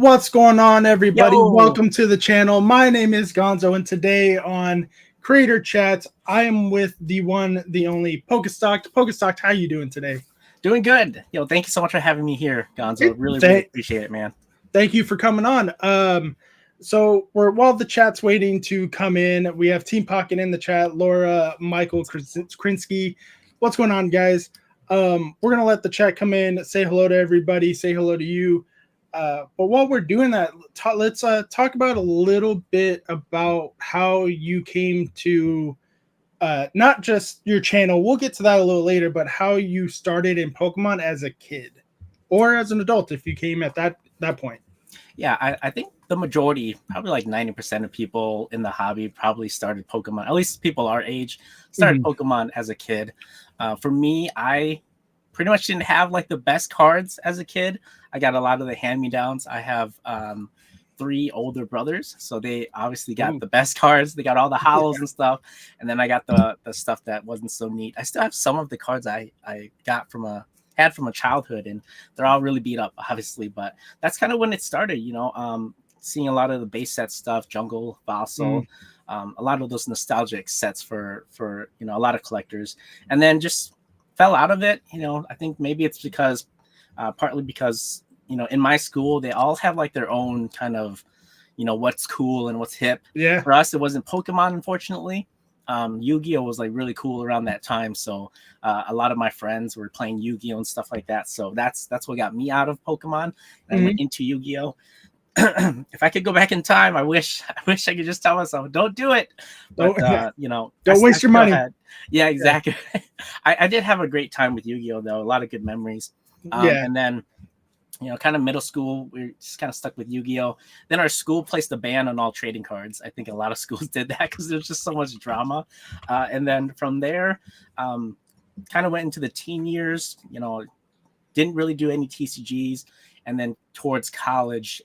What's going on, everybody? Yo, Welcome to the channel. My name is Gonzo, and today on Creator Chat, I am with the one, the only Pokestock. Pokestock, how you doing today? doing good. Yo, thank you so much for having me here, Gonzo. Really appreciate it, man. Thank you for coming on. So while the chat's waiting to come in, we have Team Pocket in the chat. Laura, Michael, Krinsky. What's going on, guys? We're gonna let the chat come in. Say hello to everybody. Say hello to you. But while we're doing that, let's talk about a little bit about how you came to not just your channel. We'll get to that a little later, but how you started in Pokemon as a kid or as an adult if you came at that point. Yeah, I think the majority, probably like 90% of people in the hobby probably started Pokemon. At least people our age started Pokemon as a kid. For me, I pretty much didn't have like the best cards as a kid. I got a lot of the hand-me-downs. I have 3 older brothers, so they obviously got the best cards. They got all the hollows and stuff, and then I got the stuff that wasn't so neat. I still have some of the cards I got from a childhood, and they're all really beat up, obviously, but that's kind of when it started, seeing a lot of the base set stuff, Jungle, Fossil, a lot of those nostalgic sets for a lot of collectors, and then just fell out of it. I think maybe it's because partly because in my school they all have like their own kind of what's cool and what's hip. Yeah, for us it wasn't Pokemon, unfortunately. Yu-Gi-Oh was like really cool around that time, so a lot of my friends were playing Yu-Gi-Oh and stuff like that, so that's what got me out of Pokemon, and I went into Yu-Gi-Oh. If I could go back in time, I wish I could just tell myself don't do it, but don't waste your money. Yeah, exactly. I did have a great time with Yu-Gi-Oh though, a lot of good memories. And then kind of middle school, we just kind of stuck with Yu-Gi-Oh. Then our school placed a ban on all trading cards. I think a lot of schools did that because there's just so much drama. And then from there, kind of went into the teen years, didn't really do any TCGs. And then towards college,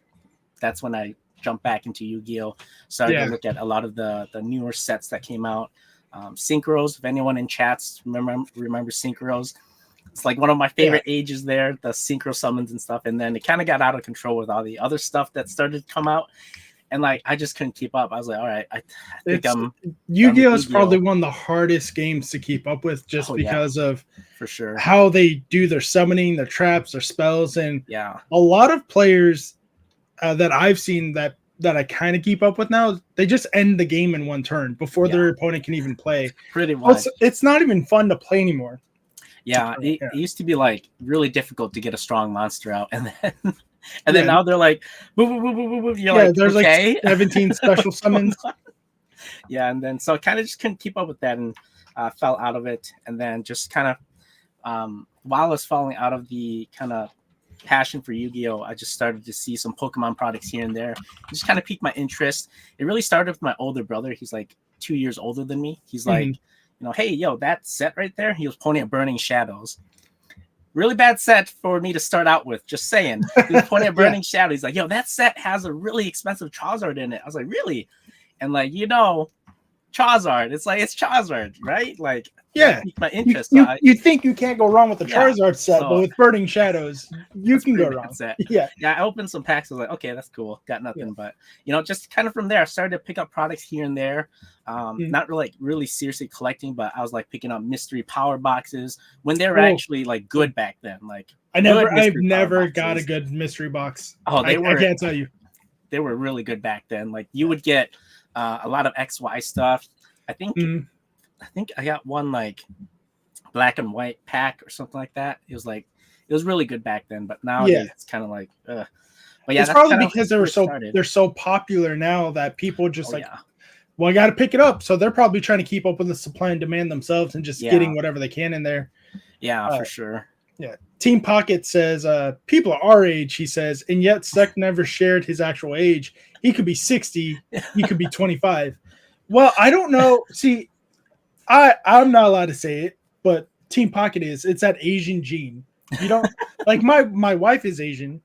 that's when I jumped back into Yu-Gi-Oh. Started to look at a lot of the newer sets that came out. Synchros, if anyone in chats remember Synchros, it's like one of my favorite ages there, the synchro summons and stuff. And then it kind of got out of control with all the other stuff that started to come out. And like, I just couldn't keep up. I was like, all right, I think Yu-Gi-Oh is probably one of the hardest games to keep up with just because of for sure how they do their summoning, their traps, their spells. And a lot of players that I've seen that I kind of keep up with now, they just end the game in one turn before their opponent can even play. Pretty much. It's not even fun to play anymore. Yeah, it used to be like really difficult to get a strong monster out, and then now they're like, boo, boo, boo, boo, boo. You're like, there's okay. like 17 special summons. And then so I kind of just couldn't keep up with that and fell out of it. And then just kind of while I was falling out of the kind of passion for Yu-Gi-Oh, I just started to see some Pokemon products here and there. It just kind of piqued my interest. It really started with my older brother. He's like 2 years older than me. He's like, hey, yo, that set right there. He was pointing at Burning Shadows. Really bad set for me to start out with. Just saying. He was pointing at Burning Shadows. He's like, yo, that set has a really expensive Charizard in it. I was like, really? And like, Charizard. It's like, it's Charizard, right? Like, my interest. You think you can't go wrong with the Charizard set, but with Burning Shadows, you can go wrong. Yeah, I opened some packs. I was like, okay, that's cool. Got nothing, but just kind of from there, I started to pick up products here and there. Not really seriously collecting, but I was like picking up mystery power boxes when they were actually like good back then. Like I've never got a good mystery box. Oh, I can't tell you. They were really good back then. Like you would get a lot of XY stuff. I think I got one like black and white pack or something like that. It was really good back then, but now it's kind of like but it's probably because they're so popular now that people just well, I got to pick it up. So they're probably trying to keep up with the supply and demand themselves and just getting whatever they can in there. Yeah, for sure. Yeah. Team Pocket says people our age, he says, and yet Sec never shared his actual age. He could be 60, he could be 25. Well, I don't know. See, I'm not allowed to say it, but Team Pocket is. It's that Asian gene. You don't like my wife is Asian.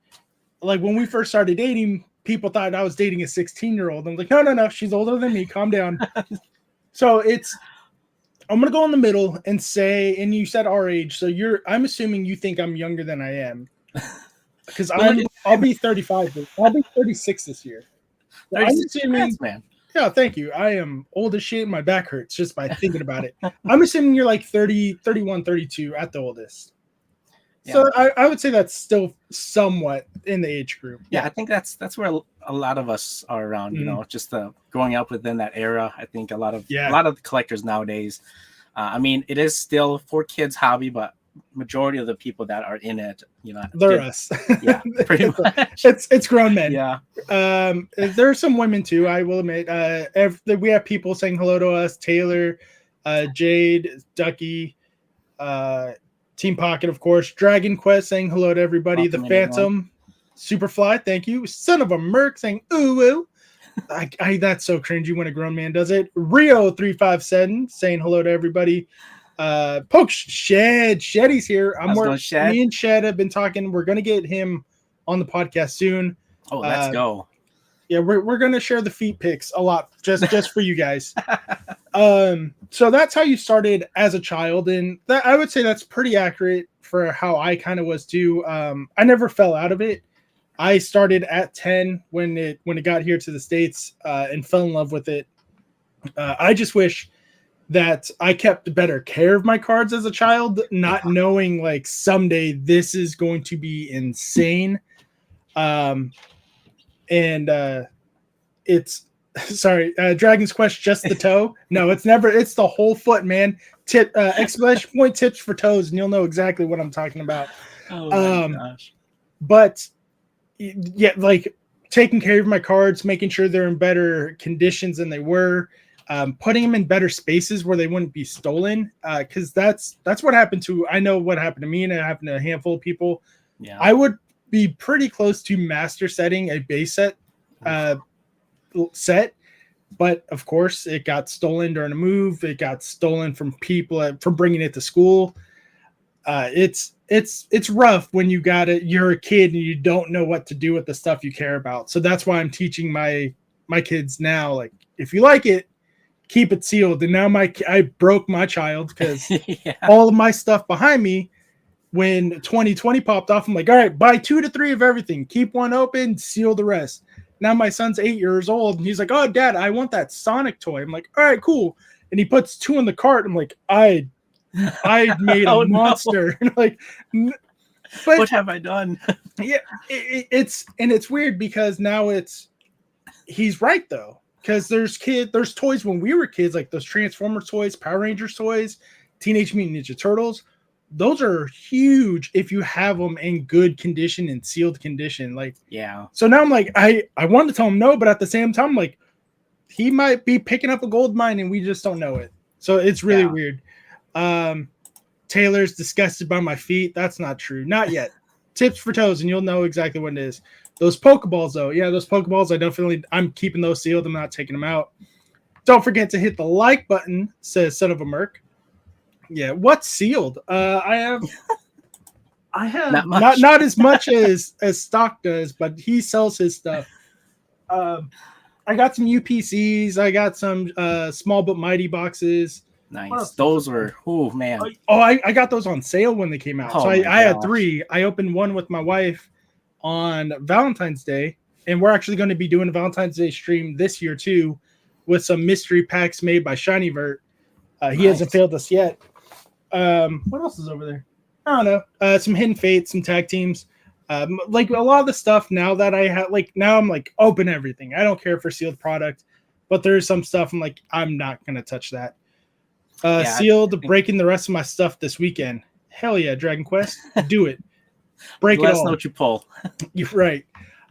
Like when we first started dating, people thought I was dating a 16-year-old. I'm like, no, she's older than me. Calm down. So I'm gonna go in the middle and say, and you said our age, so I'm assuming you think I'm younger than I am. Because I'll be 35. I'll be 36 this year. So I'm 36 assuming, man. yeah, thank you. I am old as shit and my back hurts just by thinking about it. I'm assuming you're like 30, 31, 32 at the oldest. So Yeah. I would say that's still somewhat in the age group. Yeah, I think that's where a lot of us are around. You know, just growing up within that era. I think a lot of the collectors nowadays. I mean, it is still for kids' hobby, but majority of the people that are in it, you know, they're us. Yeah, pretty much. It's grown men. Yeah. There are some women too, I will admit. We have people saying hello to us: Taylor, Jade, Ducky, Team Pocket, of course, Dragon Quest saying hello to everybody. Welcome the Phantom, Superfly, thank you. Son of a Merc saying ooh ooh. That's so cringy when a grown man does it. Rio 357 saying hello to everybody. Poke Sheddy's here. Me and Shed have been talking. We're gonna get him on the podcast soon. Oh, let's go. Yeah, we're gonna share the feet pics a lot just for you guys. So that's how you started as a child, and that I would say that's pretty accurate for how I kind of was too. I never fell out of it. I started at 10 when it got here to the States, and fell in love with it. I just wish that I kept better care of my cards as a child, not knowing like someday this is going to be insane. It's sorry, Dragon's Quest, just the toe. No, it's never. It's the whole foot, man. Exclamation point tips for toes, and you'll know exactly what I'm talking about. Oh my gosh! But yeah, like taking care of my cards, making sure they're in better conditions than they were, putting them in better spaces where they wouldn't be stolen. Because that's what happened to. I know what happened to me, and it happened to a handful of people. Yeah, I would be pretty close to master setting a base set, but of course it got stolen during a move. It got stolen from people from bringing it to school. It's rough when you're a kid and you don't know what to do with the stuff you care about. So that's why I'm teaching my kids now, like, if you like it, keep it sealed. And now I broke my child because all of my stuff behind me, when 2020 popped off, I'm like, all right, buy 2 to 3 of everything, keep one open, seal the rest. Now my son's 8 years old and he's like, oh, Dad, I want that Sonic toy. I'm like, all right, cool. And he puts 2 in the cart. I'm like, I made a monster. No. Like, but what have I done? Yeah, it's weird because now he's right though. Because there's toys when we were kids, like those Transformers toys, Power Rangers toys, Teenage Mutant Ninja Turtles. Those are huge if you have them in good condition and sealed condition. Like, yeah. So now I'm like, I wanted to tell him no, but at the same time, I'm like, he might be picking up a gold mine and we just don't know it. So it's really weird. Taylor's disgusted by my feet. That's not true. Not yet. Tips for toes, and you'll know exactly what it is. Those Pokeballs, though. Yeah, those Pokeballs, I'm keeping those sealed. I'm not taking them out. Don't forget to hit the like button, says Son of a Merc. Yeah, what's sealed? I have not as much as Stock does, but he sells his stuff. I got some UPCs. I got some small but mighty boxes. Nice. Those were, oh man. I got those on sale when they came out. So I had 3. I opened one with my wife on Valentine's Day, and we're actually going to be doing a Valentine's Day stream this year too, with some mystery packs made by ShinyVert. He hasn't failed us yet. What else is over there? I don't know. Some Hidden Fates, some tag teams. Like a lot of the stuff now that I have, like now I'm like open everything. I don't care for sealed product, but there's some stuff I'm like, I'm not going to touch that. Sealed, breaking the rest of my stuff this weekend. Hell yeah, Dragon Quest, do it. Break it all. Let us know what you pull. You're right.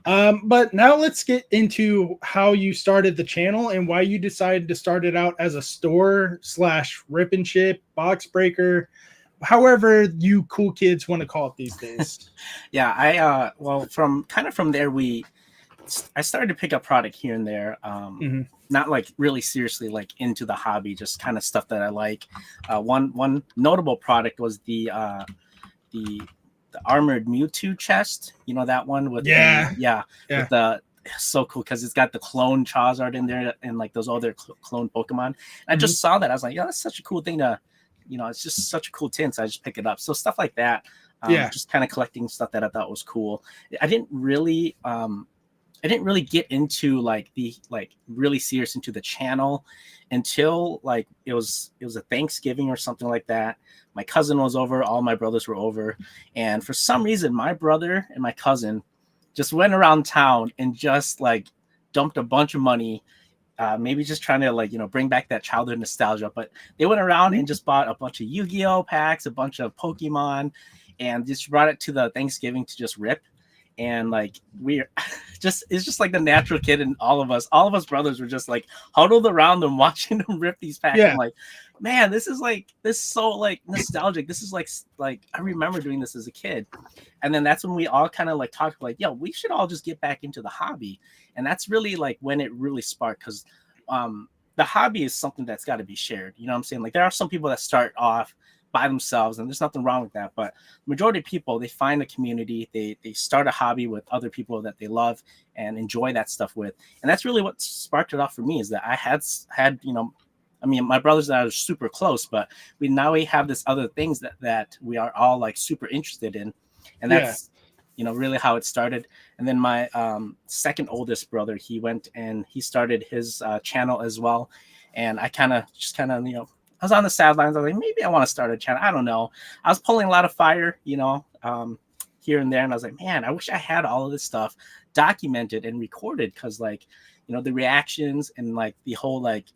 But now let's get into how you started the channel and why you decided to start it out as a store / rip and ship, box breaker, however you cool kids want to call it these days. Yeah, from there, I started to pick up product here and there. Not like really seriously like into the hobby, just kind of stuff that I like. One notable product was the armored Mewtwo chest. You know that one with with the so cool because it's got the clone Charizard in there and like those other clone Pokemon. And I just saw that. I was like, yeah, that's such a cool thing to, it's just such a cool tint. So I just pick it up. So stuff like that. Yeah. Just kind of collecting stuff that I thought was cool. I didn't really get into like the like really serious into the channel until like it was a Thanksgiving or something like that. My cousin was over, all my brothers were over, and for some reason my brother and my cousin just went around town and just like dumped a bunch of money, maybe just trying to like, bring back that childhood nostalgia. But they went around and just bought a bunch of Yu-Gi-Oh packs, a bunch of Pokemon, and just brought it to the Thanksgiving to just rip. And like we're it's just like the natural kid, and all of us brothers were just like huddled around them watching them rip these packs. Yeah. I'm like, man, this is so like nostalgic. This is like I remember doing this as a kid. And then that's when we all kind of like talked like, yo, we should all just get back into the hobby. And that's really like when it really sparked, because the hobby is something that's got to be shared. You know what I'm saying? Like there are some people that start off by themselves, and there's nothing wrong with that, but majority of people, they find a community, they start a hobby with other people that they love and enjoy that stuff with. And that's really what sparked it off for me, is that I had my brothers and I are super close, but we have this other things that we are all like super interested in. And that's really how it started. And then my second oldest brother, he went and he started his channel as well. And I I was on the sidelines. I was like, maybe I want to start a channel. I don't know. I was pulling a lot of fire, here and there. And I was like, man, I wish I had all of this stuff documented and recorded, because like, the reactions and like the whole like,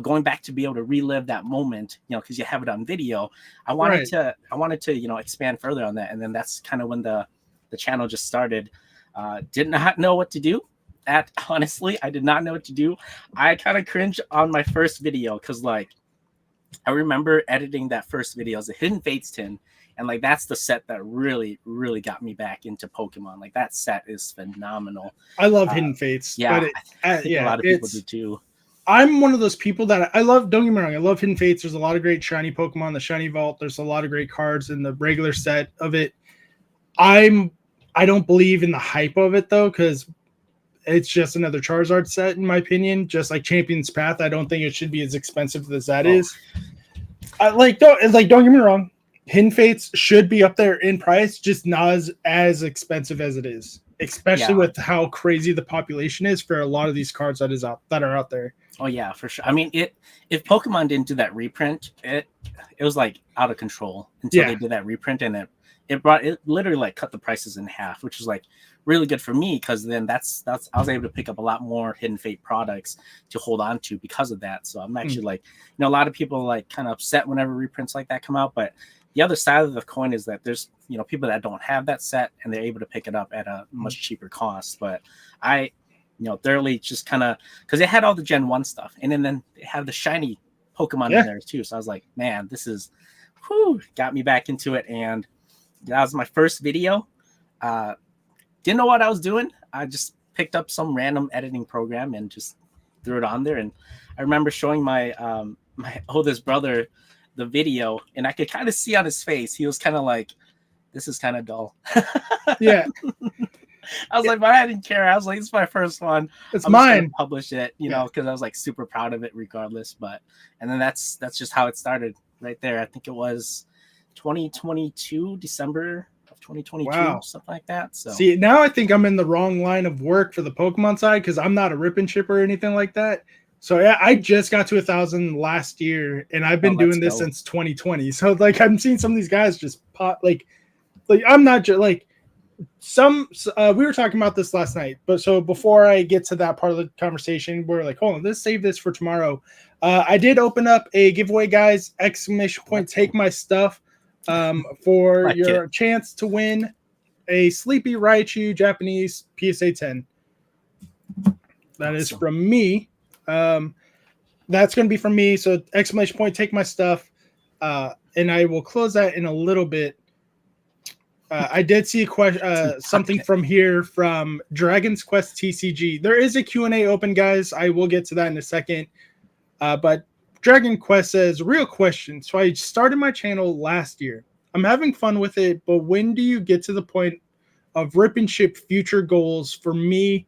going back to be able to relive that moment, because you have it on video. I wanted to expand further on that. And then that's kind of when the channel just started. Did not know what to do. Honestly, I did not know what to do. I kind of cringed on my first video, because like, I remember editing that first video as a Hidden Fates tin, and like that's the set that really, really got me back into Pokemon. Like that set is phenomenal. I love Hidden Fates. Yeah, but I think a lot of people do too. I'm one of those people that I love. Don't get me wrong, I love Hidden Fates. There's a lot of great shiny Pokemon, the shiny vault. There's a lot of great cards in the regular set of it. I don't believe in the hype of it though, because it's just another Charizard set, in my opinion. Just like Champion's Path, I don't think it should be as expensive as that is. Don't get me wrong, Hidden Fates should be up there in price, just not as expensive as it is, especially with how crazy the population is for a lot of these cards that are out there. Oh yeah, for sure. I mean, if Pokemon didn't do that reprint, it was like out of control until they did that reprint, and it literally like cut the prices in half, which is like really good for me, because then that's I was able to pick up a lot more Hidden Fate products to hold on to because of that. So I'm actually like, a lot of people like kind of upset whenever reprints like that come out, but the other side of the coin is that there's people that don't have that set and they're able to pick it up at a much cheaper cost. But I thoroughly just kind of, because they had all the Gen 1 stuff, and then they have the shiny Pokemon in there too. So I was like, man, this is got me back into it. And that was my first video. Didn't know what I was doing. I just picked up some random editing program and just threw it on there. And I remember showing my my oldest brother the video, and I could kind of see on his face, he was kind of like, this is kind of dull. Yeah. I was like, but I didn't care. I was like, it's my first one. It's mine. Publish it, because I was like super proud of it regardless. And then that's just how it started right there. I think it was 2022, December of 2022, something like that. So see, now I think I'm in the wrong line of work for the Pokemon side, because I'm not a rip and chipper or anything like that. So yeah, I just got to 1,000 last year, and I've been doing this since 2020. So like, I'm seeing some of these guys just pop like I'm not just like some. We were talking about this last night, but so before I get to that part of the conversation, we're like, hold on, let's save this for tomorrow. I did open up a giveaway, guys! ! Take my stuff for your chance to win a Sleepy Raichu Japanese PSA 10. That is from me. That's going to be from me. So ! Take my stuff. And I will close that in a little bit. I did see a question, something from here from Dragon's Quest TCG. There is a Q&A open, guys. I will get to that in a second. But Dragon Quest says, real question. So I started my channel last year. I'm having fun with it, but when do you get to the point of rip and ship future goals? For me,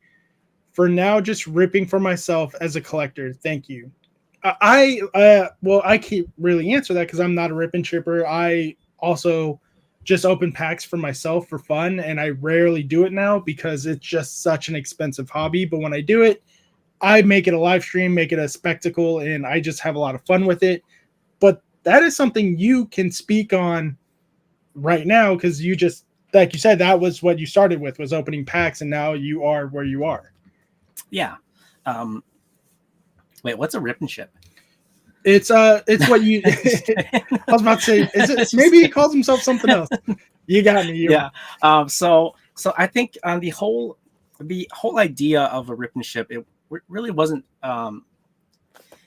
for now, just ripping for myself as a collector. Thank you. I can't really answer that because I'm not a rip and shipper. I also just open packs for myself for fun, and I rarely do it now because it's just such an expensive hobby. But when I do it, I make it a live stream, make it a spectacle, and I just have a lot of fun with it. But that is something you can speak on right now, because you just, like you said, that was what you started with, was opening packs, and now you are where you are. Yeah. Wait, what's a rip and ship? It's what you I was about to say, is it maybe he calls himself something else. You got me. Yeah. So I think on the whole idea of a rip and ship, it really wasn't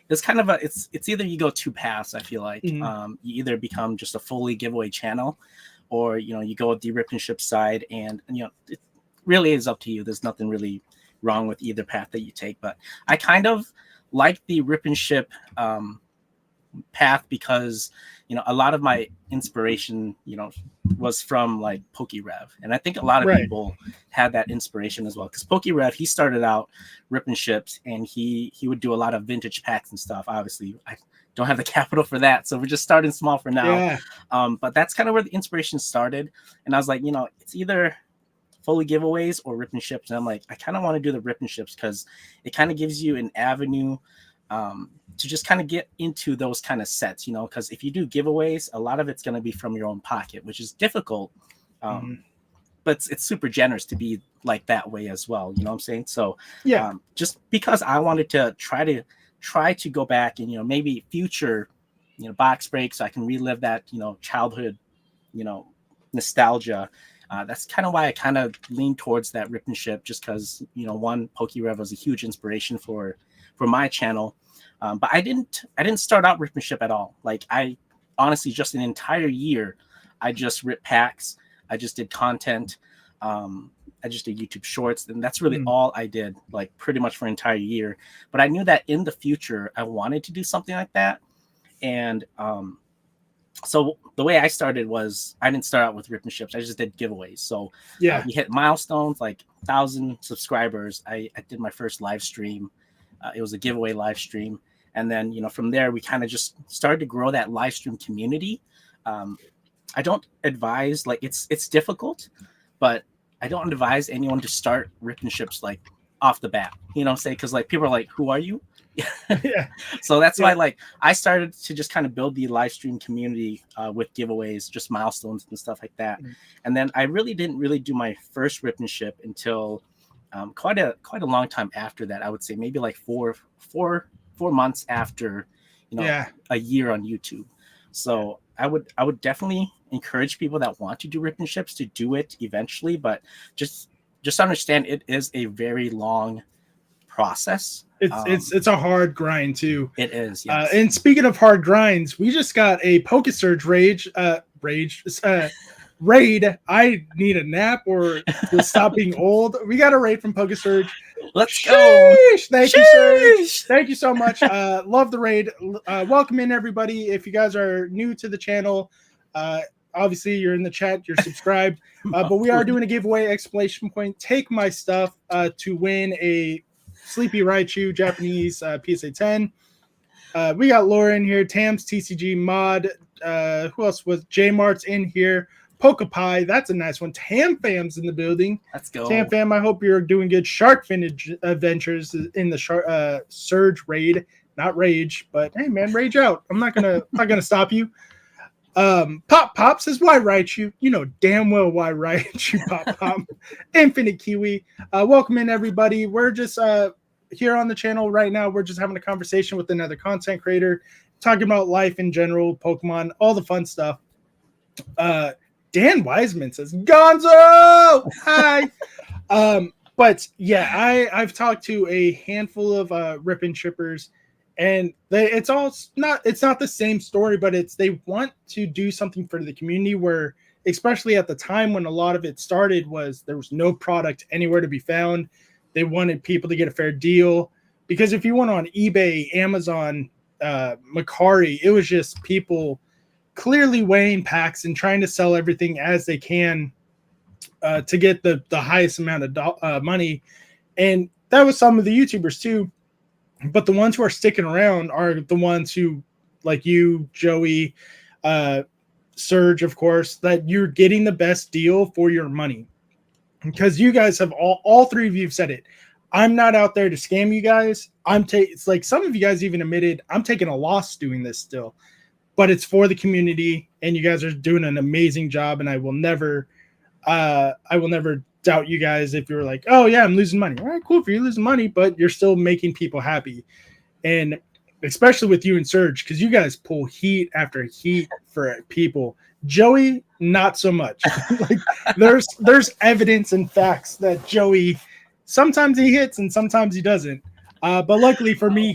it's kind of it's either you go two paths. I feel like you either become just a fully giveaway channel, or you go with the rip and ship side, and it really is up to you. There's nothing really wrong with either path that you take, but I kind of like the rip and ship path because a lot of my inspiration was from like PokeRev, and I think a lot of people had that inspiration as well, because PokeRev, he started out rip and ships, and he would do a lot of vintage packs and stuff. Obviously I don't have the capital for that, so we're just starting small for now. But that's kind of where the inspiration started, and I was like, it's either fully giveaways or rip and ships, and I'm like, I kind of want to do the rip and ships because it kind of gives you an avenue to just kind of get into those kind of sets, because if you do giveaways, a lot of it's going to be from your own pocket, which is difficult. But it's super generous to be like that way as well. You know what I'm saying? So just because I wanted to try to go back and, maybe future, box breaks, so I can relive that, childhood, nostalgia. That's kind of why I kind of lean towards that rip and ship, just because, one, PokeRev was a huge inspiration for my channel. But I didn't start out rip and ship at all. Like, I honestly, just an entire year, I just ripped packs. I just did content. I just did YouTube shorts, and that's really all I did, like pretty much for an entire year. But I knew that in the future, I wanted to do something like that. And so the way I started was, I didn't start out with rip and ships. I just did giveaways. So we hit milestones, like 1,000 subscribers. I did my first live stream. It was a giveaway live stream. And then, from there, we kind of just started to grow that live stream community. I don't advise, like, it's difficult, but I don't advise anyone to start rip and ships like off the bat, say, because like people are like, who are you? So that's why, like, I started to just kind of build the live stream community with giveaways, just milestones and stuff like that. And then I really didn't do my first rip and ship until quite a long time after that. I would say maybe like four months after, a year on YouTube. So I would definitely encourage people that want to do rip and ships to do it eventually, but just understand it is a very long process. It's a hard grind too. It is. Yes. And speaking of hard grinds, we just got a PokeSurge raid. I need a nap or to stop being old. We got a raid from PokeSurge. Let's go. Thank you, Surge. Thank you so much. Love the raid. Welcome in, everybody. If you guys are new to the channel, obviously you're in the chat, you're subscribed. But we are doing a giveaway, exclamation point. Take my stuff to win a Sleepy Raichu Japanese PSA 10. We got Laura in here, Tams, TCG Mod. Who else was? J Mart's in here. Pokepie, that's a nice one. Tam Fam's in the building. Let's go. Tam Fam, I hope you're doing good. Shark Fin Adventures in the Surge raid, not Rage, but hey man, rage out. I'm not gonna stop you. Pop says, why Raichu? You know damn well why Raichu. Pop. Infinite Kiwi. Welcome in, everybody. We're just here on the channel right now. We're just having a conversation with another content creator, talking about life in general, Pokemon, all the fun stuff. Dan Wiseman says, Gonzo! Hi! But yeah, I've talked to a handful of rip and shippers, and it's not the same story, but they want to do something for the community, where, especially at the time when a lot of it started, there was no product anywhere to be found. They wanted people to get a fair deal, because if you went on eBay, Amazon, Mercari, it was just people clearly weighing packs and trying to sell everything as they can to get the highest amount of money. And that was some of the YouTubers too. But the ones who are sticking around are the ones who, like you, Joey, Surge, of course, that you're getting the best deal for your money. Because you guys have all three of you have said it. I'm not out there to scam you guys. It's like some of you guys even admitted I'm taking a loss doing this still, but it's for the community, and you guys are doing an amazing job. And I will never doubt you guys if you're like, oh yeah, I'm losing money. All right, cool for you losing money, but you're still making people happy. And especially with you and Surge, because you guys pull heat after heat for people. Joey, not so much. Like there's evidence and facts that Joey sometimes he hits and sometimes he doesn't. But luckily for me,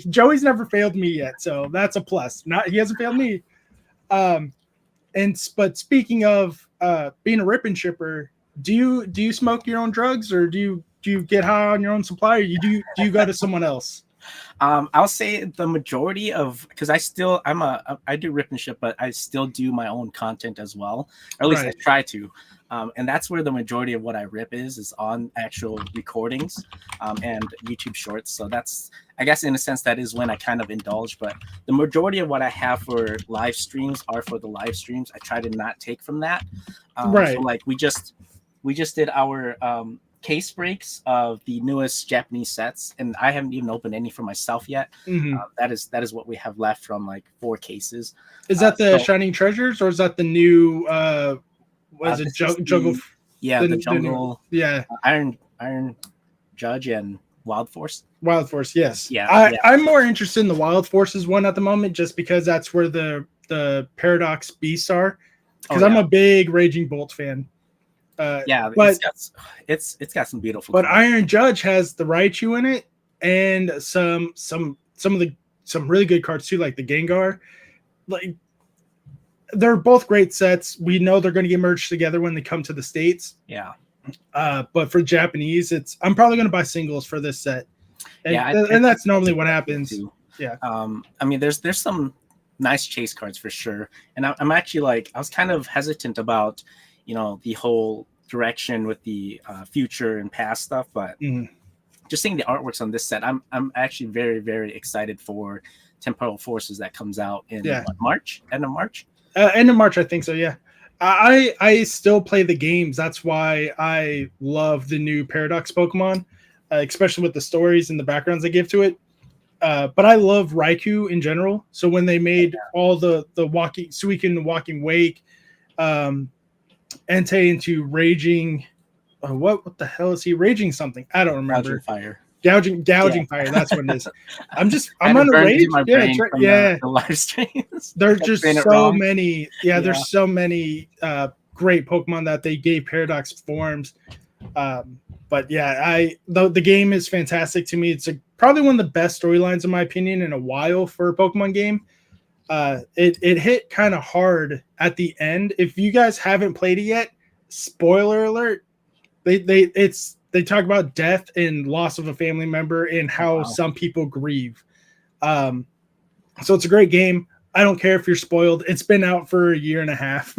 Joey's never failed me yet, so that's a plus. He hasn't failed me. But speaking of being a rip and shipper, do you smoke your own drugs, or do you get high on your own supply, or do you go to someone else? I'll say the majority of, because I do rip and ship, but I still do my own content as well, or at least I try to. And that's where the majority of what I rip is on actual recordings and YouTube shorts. So that's, I guess in a sense, that is when I kind of indulge. But the majority of what I have for live streams are for the live streams. I try to not take from that. So like we just did our case breaks of the newest Japanese sets, and I haven't even opened any for myself yet. That is what we have left from like 4 cases. Is that the Shining Treasures, or is that the new what is it, Jungle? The Jungle. Iron Judge and Wild Force. Wild Force, yes. Yeah. I'm more interested in the Wild Forces one at the moment, just because that's where the Paradox beasts are. Because I'm a big Raging Bolt fan. But it's got some beautiful. But Iron Judge has the Raichu in it, and some really good cards too, like the Gengar. Like they're both great sets. We know they're going to get merged together when they come to the States. Yeah. But for Japanese, I'm probably going to buy singles for this set. And that's normally what happens. Too. Yeah. I mean, there's some nice chase cards for sure, and I'm actually I was kind of hesitant about, the whole direction with the future and past stuff, but just seeing the artworks on this set, I'm actually very, very excited for Temporal Forces that comes out in March, end of March. End of March, I think so. Yeah, I still play the games. That's why I love the new Paradox Pokemon, especially with the stories and the backgrounds they give to it. But I love Raikou in general. So when they made all the walking Suicune, Walking Wake, Entei into Raging, what the hell is he? Raging something? I don't remember. Gouging Fire. That's what it is. I'm on a rage. The live streams. There's just so many. Yeah, there's so many great Pokemon that they gave Paradox forms. But yeah, the game is fantastic to me. It's probably one of the best storylines in my opinion in a while for a Pokemon game. It hit kind of hard at the end. If you guys haven't played it yet, spoiler alert, they talk about death and loss of a family member and how some people grieve. So it's a great game. I don't care if you're spoiled. It's been out for a year and a half.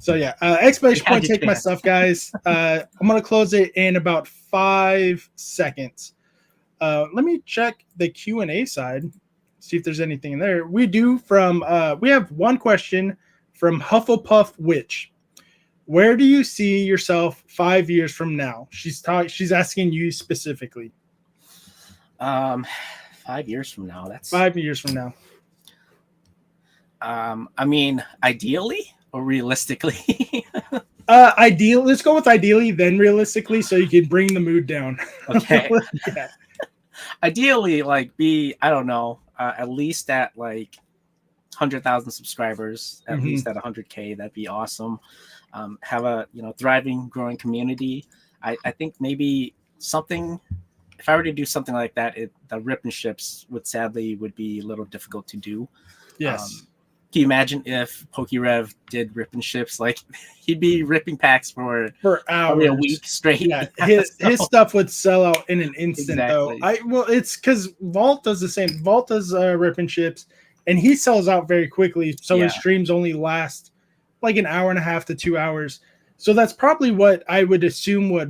So yeah, exclamation point, take my stuff, guys. I'm going to close it in about 5 seconds. Let me check the Q&A side, see if there's anything in there. We have one question from Hufflepuff Witch. Where do you see yourself 5 years from now? She's asking you specifically. 5 years from now. That's 5 years from now. I mean, ideally or realistically? Let's go with ideally, then realistically, so you can bring the mood down. Okay. Yeah. Ideally, I don't know, at least at 100,000 subscribers, at least at 100K. That'd be awesome. Have a thriving, growing community. I think maybe something. If I were to do something like that, the rip and ships would be a little difficult to do. Yes. Can you imagine if PokeRev did rip and ships? He'd be ripping packs for hours, a week straight. Yeah, his stuff would sell out in an instant. Exactly. Though. It's because Vault does the same. Vault does rip and ships, and he sells out very quickly. So his streams only last an hour and a half to 2 hours. So that's probably what I would assume what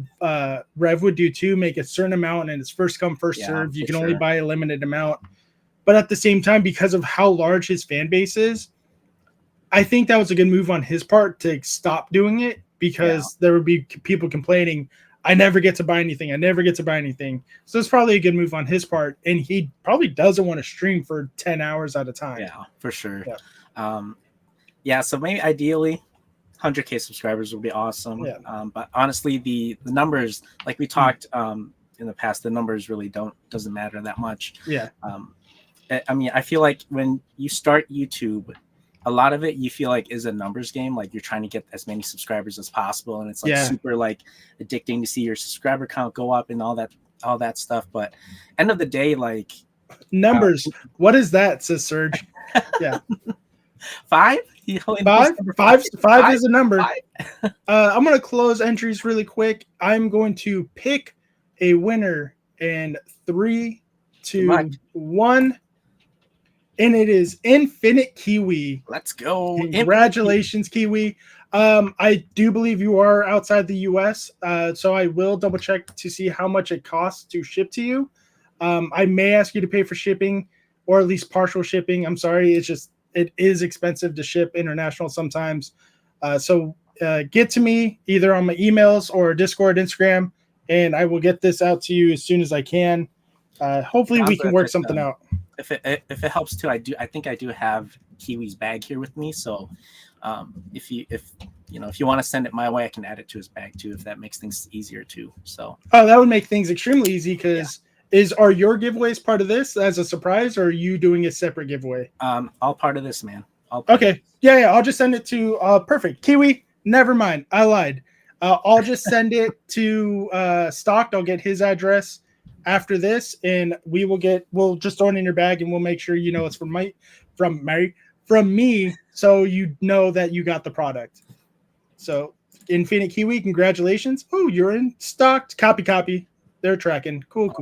Rev would do too. Make a certain amount, and it's first come, first serve. You can only buy a limited amount. But at the same time, because of how large his fan base is, I think that was a good move on his part to stop doing it, because there would be people complaining, I never get to buy anything. I never get to buy anything. So it's probably a good move on his part. And he probably doesn't want to stream for 10 hours at a time. Yeah, for sure. Yeah. So maybe ideally 100K subscribers would be awesome. Yeah. But honestly, the numbers, like we talked in the past, the numbers really doesn't matter that much. Yeah. I mean, I feel like when you start YouTube, a lot of it you feel like is a numbers game. Like you're trying to get as many subscribers as possible, and it's like super like addicting to see your subscriber count go up and all that stuff. But end of the day, like numbers, what is that? Says Serge. Yeah. 5? Five is a number. I'm gonna close entries really quick. I'm going to pick a winner in 3, 2, 1. And it is Infinite Kiwi. Let's go. Congratulations, Kiwi. I do believe you are outside the US. So I will double check to see how much it costs to ship to you. I may ask you to pay for shipping, or at least partial shipping. I'm sorry. It is expensive to ship international sometimes. So get to me either on my emails or Discord, Instagram, and I will get this out to you as soon as I can. Hopefully we can work something out. If it helps too, I think I do have Kiwi's bag here with me. So if you want to send it my way, I can add it to his bag too, if that makes things easier too. So that would make things extremely easy, because are your giveaways part of this as a surprise, or are you doing a separate giveaway? All part of this, man. Okay. Yeah. I'll just send it to perfect. Kiwi, never mind. I lied. I'll just send it to Stocked. I'll get his address after this, and we'll just throw it in your bag, and we'll make sure you know it's from me, so you know that you got the product. So Infinite Kiwi, congratulations. Oh, you're in Stocked. Copy. They're tracking. Cool.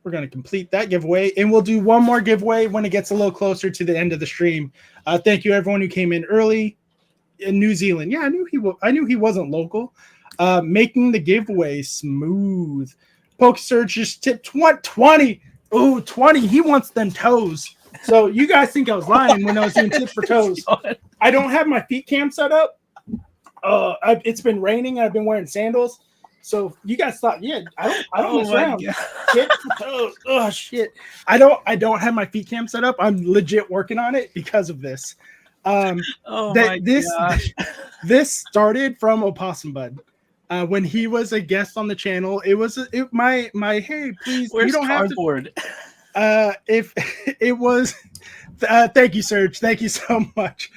We're going to complete that giveaway, and we'll do one more giveaway when it gets a little closer to the end of the stream. Thank you everyone who came in early in New Zealand. Yeah, I knew he wasn't local. Making the giveaway smooth. PokeSurge just tipped 20. Ooh, 20. He wants them toes. So you guys think I was lying when I was doing tips for toes. I don't have my feet cam set up. It's been raining. I've been wearing sandals. So you guys thought, I don't mess around. Tips for toes. Oh shit. I don't have my feet cam set up. I'm legit working on it because of this. This started from Opossum Bud. When he was a guest on the channel, my hey, please. Where's you don't cardboard? If it was, thank you, Serge. Thank you so much.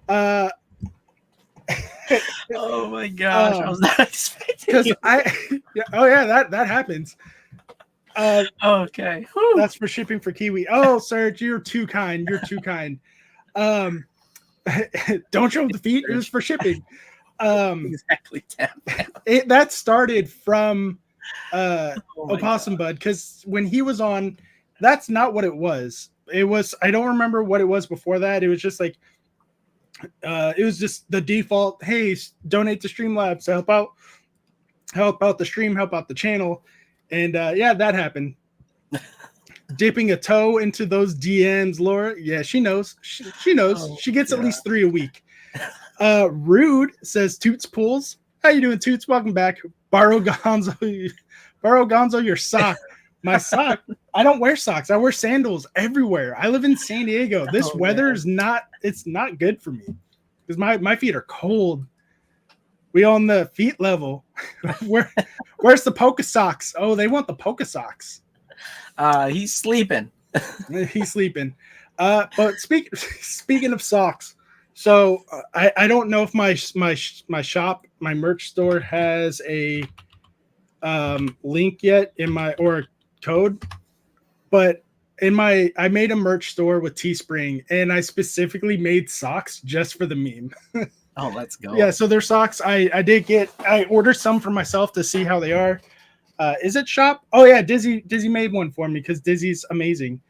Oh my gosh, I was not expecting. Because that happens. Okay, that's for shipping for Kiwi. Oh, Serge, you're too kind. Don't show the feet. It was for shipping. Exactly. That started from Opossum Bud, because when he was on, that's not what it was. It was, I don't remember what it was before that. It was just like it was just the default, hey, donate to Streamlabs to help out the stream, help out the channel. And that happened. Dipping a toe into those DMs, Laura. Yeah, she knows. She knows. She gets at least 3 a week. Rude says Toots Pools. How you doing, Toots? Welcome back. Borrow Gonzo, your sock. My sock. I don't wear socks. I wear sandals everywhere. I live in San Diego. This weather is not good for me, because my feet are cold. We on the feet level. Where's the Poke socks? Oh, they want the Poke socks. He's sleeping. He's sleeping. But speaking of socks, so I don't know if my shop, my merch store has a link yet or code, but I made a merch store with Teespring, and I specifically made socks just for the meme. Oh, let's go. Yeah, so they're socks. I ordered some for myself to see how they are. Is it shop? Oh yeah, Dizzy made one for me because Dizzy's amazing.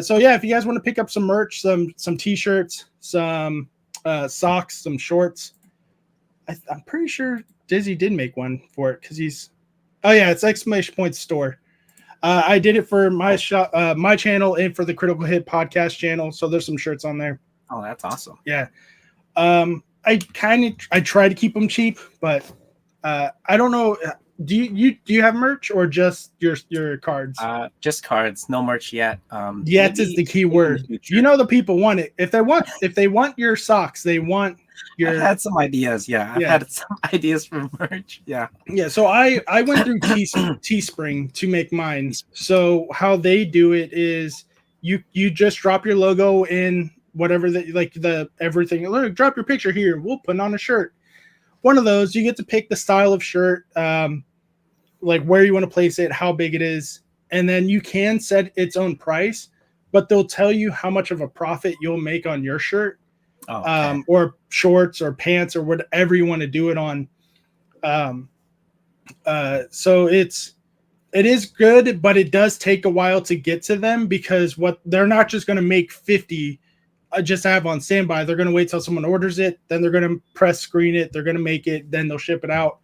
So yeah, if you guys want to pick up some merch, some t-shirts, some socks, some shorts, I'm pretty sure Dizzy did make one for it because it's ! Store. I did it for my shop, my channel, and for the Critical Hit podcast channel. So there's some shirts on there. Oh, that's awesome. Yeah. I try to keep them cheap, but I don't know. Do you have merch or just your cards? Just cards, no merch yet. Yet is the Maybe key in the word. You future. know the people want it. If they want your socks, they want I've your had some ideas. Yeah, I've yeah. had some ideas for merch. Yeah. Yeah, so I went through Teespring to make mine. So how they do it is you just drop your logo in whatever the everything. Look, drop your picture here. We'll put on a shirt. One of those, you get to pick the style of shirt, like where you want to place it, how big it is, and then you can set its own price, but they'll tell you how much of a profit you'll make on your shirt, Oh, okay. or shorts or pants or whatever you want to do it on. So it is good, but it does take a while to get to them because what they're not just going to make 50 just have on standby. They're going to wait till someone orders it, then they're going to press screen it, they're going to make it, then they'll ship it out.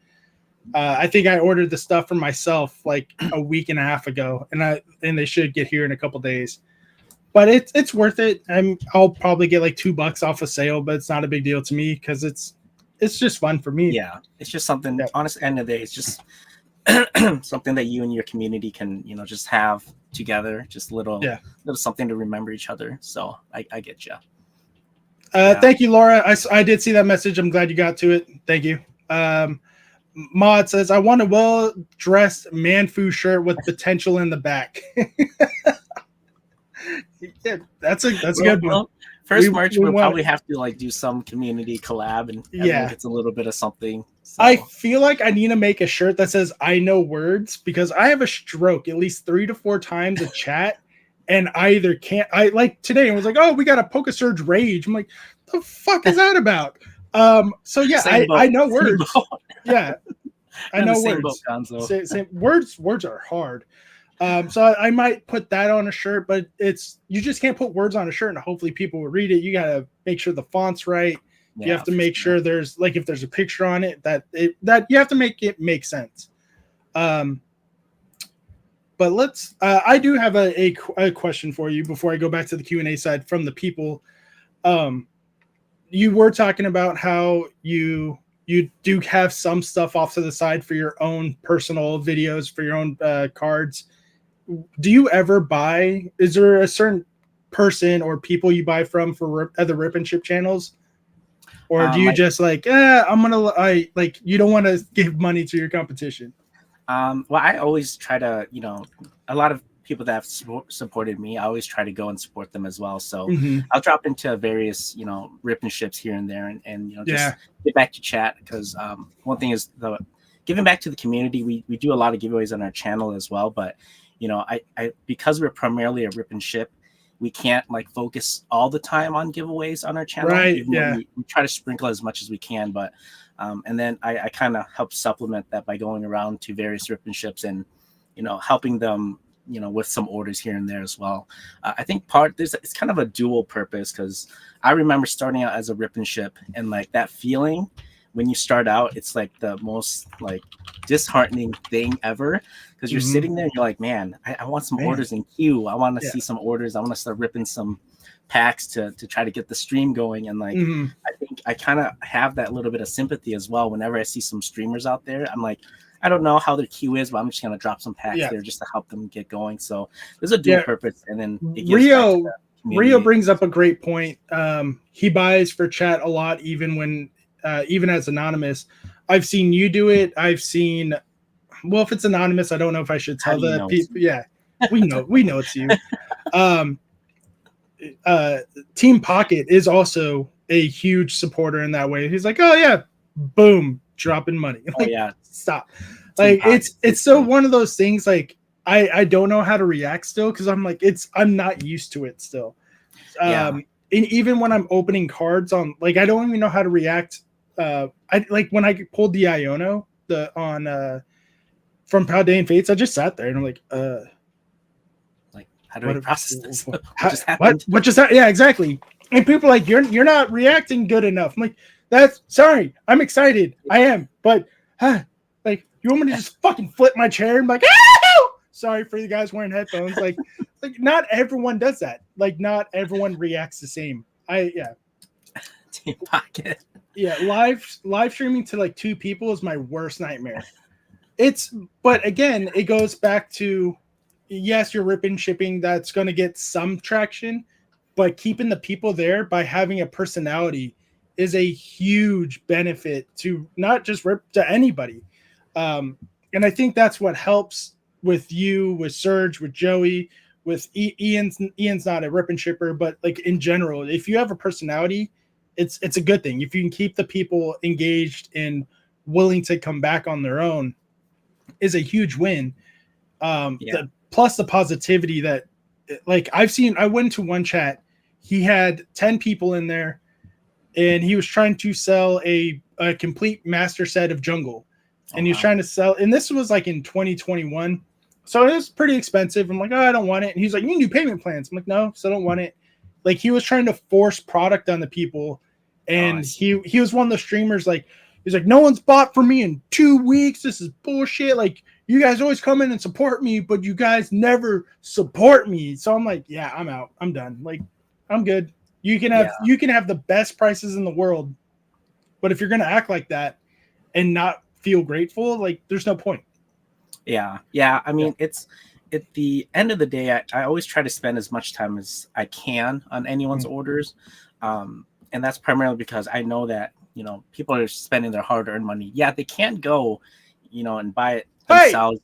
I think I ordered the stuff for myself like a week and a half ago, and they should get here in a couple days. But it's worth it. I'll probably get like $2 off a sale, but it's not a big deal to me because it's just fun for me. Yeah, it's just something. Yeah. Honest, end of the day, it's just something that you and your community can, just have together. Just little something to remember each other. So I get you. Thank you, Laura. I did see that message. I'm glad you got to it. Thank you. Maud says, I want a well-dressed man-fu shirt with potential in the back. Yeah, that's a good one. First merch, we'll probably have to do some community collab and it's a little bit of something. So. I feel like I need to make a shirt that says I know words because I have a stroke at least 3 to 4 times a chat, and I either can't. I like today. I was like, oh, we got a Poke Surge Rage. I'm like, the fuck is that about? So yeah, I know words. Yeah, I know words. Same words are hard. So I might put that on a shirt, but you just can't put words on a shirt and hopefully people will read it. You gotta make sure the font's right. You have to make sure there's if there's a picture on it that you have to make it make sense. But let's. I do have a question for you before I go back to the Q&A side from the people. You were talking about how you do have some stuff off to the side for your own personal videos, for your own cards. Do you ever buy? Is there a certain person or people you buy from for other Rip and Ship channels? Or do you just you don't want to give money to your competition? Well, I always try to, a lot of people that have supported me, I always try to go and support them as well. So I'll drop into various, Rip and Ships here and there and just get back to chat because one thing is giving back to the community. We do a lot of giveaways on our channel as well, but I because we're primarily a Rip and Ship, we can't focus all the time on giveaways on our channel. Right. Yeah. We try to sprinkle as much as we can, but and then I kind of help supplement that by going around to various Rip and Ships and helping them with some orders here and there as well. I think it's kind of a dual purpose because I remember starting out as a Rip and Ship and that feeling when you start out, it's the most disheartening thing ever because you're sitting there and you're like, man, I want some orders in queue. I want to see some orders. I want to start ripping some packs to try to get the stream going. And I think I kind of have that little bit of sympathy as well. Whenever I see some streamers out there, I'm like, I don't know how their queue is, but I'm just going to drop some packs there just to help them get going. So there's a dual purpose. And then Rio brings up a great point. He buys for chat a lot, even as anonymous. I've seen you do it. I've seen, well, if it's anonymous, I don't know if I should tell the people. Yeah, we know it's you. Team Pocket is also a huge supporter in that way. He's like, oh yeah, boom, dropping money. Stop. It's still one of those things. I don't know how to react still because I'm I'm not used to it still. And even when I'm opening cards on, I don't even know how to react. When I pulled the Iono from Paldean Fates, I just sat there and I'm like, how do I process this? What just happened? Yeah, exactly. And people are like, you're not reacting good enough. I'm like, sorry, I'm excited. I am, but you want me to just fucking flip my chair and sorry for you guys wearing headphones. Not everyone does that. Not everyone reacts the same. Yeah. Team Pocket. Yeah, live streaming to like 2 people is my worst nightmare. But again, it goes back to, yes, you're ripping shipping, that's going to get some traction, but keeping the people there by having a personality is a huge benefit to not just rip to anybody. And I think that's what helps with you, with Serge, with Joey, with Ian's not a rip and shipper, but like in general, if you have a personality, it's a good thing. If you can keep the people engaged and willing to come back on their own, is a huge win. Plus the positivity that, like, I went to one chat, he had 10 people in there, and he was trying to sell a complete master set of jungle, and he was trying to sell, and this was like in 2021, so it was pretty expensive. I'm like, oh, I don't want it. And he's like, you can do payment plans. I'm like, no, still don't want it. Like, he was trying to force product on the people, and he was one of the streamers, like, he's like, no one's bought for me in 2 weeks. This is bullshit. Like, you guys always come in and support me, but you guys never support me. So I'm like, yeah, I'm out. I'm done. Like, I'm good. You can have the best prices in the world, but if you're gonna act like that and not feel grateful, like, there's no point. Yeah. I mean, it's at the end of the day, I always try to spend as much time as I can on anyone's orders, and that's primarily because I know that, you know, people are spending their hard-earned money. Yeah, they can't go, you know, and buy it themselves.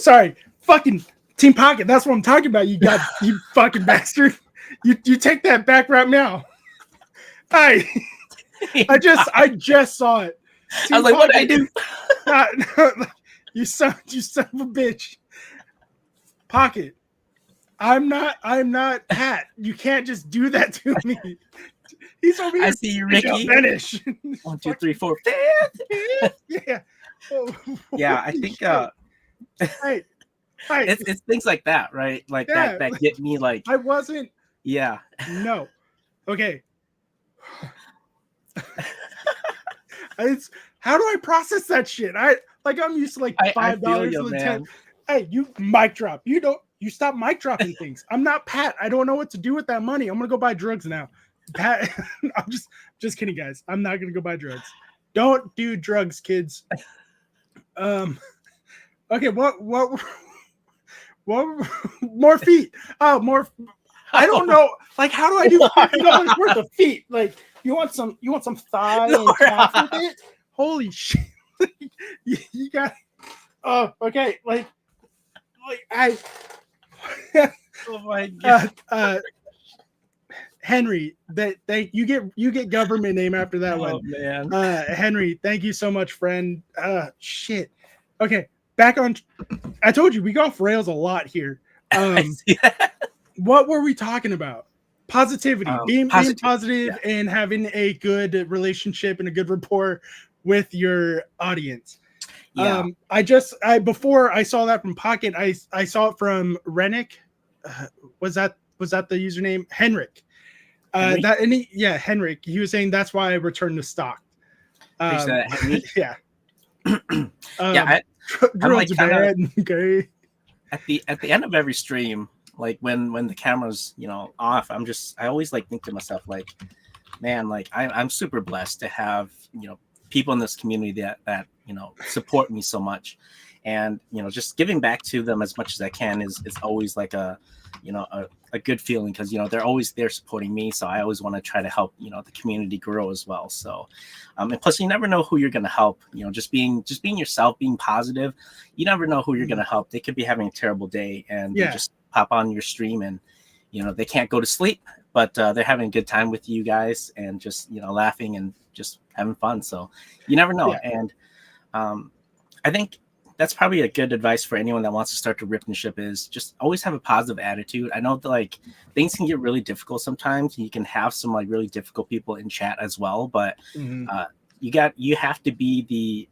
Sorry, fucking Team Pocket. That's what I'm talking about. You fucking bastard. You take that back right now. I just saw it. Team I was like, what did I do? You son of a bitch. Pocket. I'm not Pat. You can't just do that to me. He's over here. I see you, Ricky. Finish. 1, 2, 3, 4. Yeah. Yeah, I think Hey. It's things like that, right? Like that get me like. I wasn't. Yeah. No. Okay. How do I process that shit? I'm used to like $5. Hey, you mic drop. You stop mic dropping things. I'm not Pat. I don't know what to do with that money. I'm gonna go buy drugs now. Pat, I'm just kidding, guys. I'm not gonna go buy drugs. Don't do drugs, kids. Okay, what more feet? Oh, more. I don't know. Like, how do I do $50 worth of feet? Like, you want some thigh and calf with it? Holy shit! you got. Oh, okay. Like I. Oh my god. Henry, you get government name after that one. Man. Henry, thank you so much, friend. Shit. Okay, back on. I told you we go off rails a lot here. What were we talking about? Positivity, being positive, and having a good relationship and a good rapport with your audience. Yeah. Before I saw that from Pocket, I saw it from Rennick. Was that the username? Henrik. Henrik. He was saying that's why I returned to stock. Yeah. I'm like okay. At the end of every stream, like when the camera's, you know, off, I always like think to myself, like, man, like I'm super blessed to have, you know, people in this community that you know, support me so much, and, you know, just giving back to them as much as I can is always like a good feeling, because, you know, they're always there supporting me, so I always want to try to help, you know, the community grow as well. So and plus, you never know who you're going to help. You know, just being yourself, being positive, you never know who you're going to help. They could be having a terrible day, and they just pop on your stream, and, you know, they can't go to sleep, but they're having a good time with you guys, and just, you know, laughing and just having fun. So you never know. And I think that's probably a good advice for anyone that wants to start to rip and ship, is just always have a positive attitude. I know that, like, things can get really difficult sometimes. You can have some like really difficult people in chat as well, but you have to be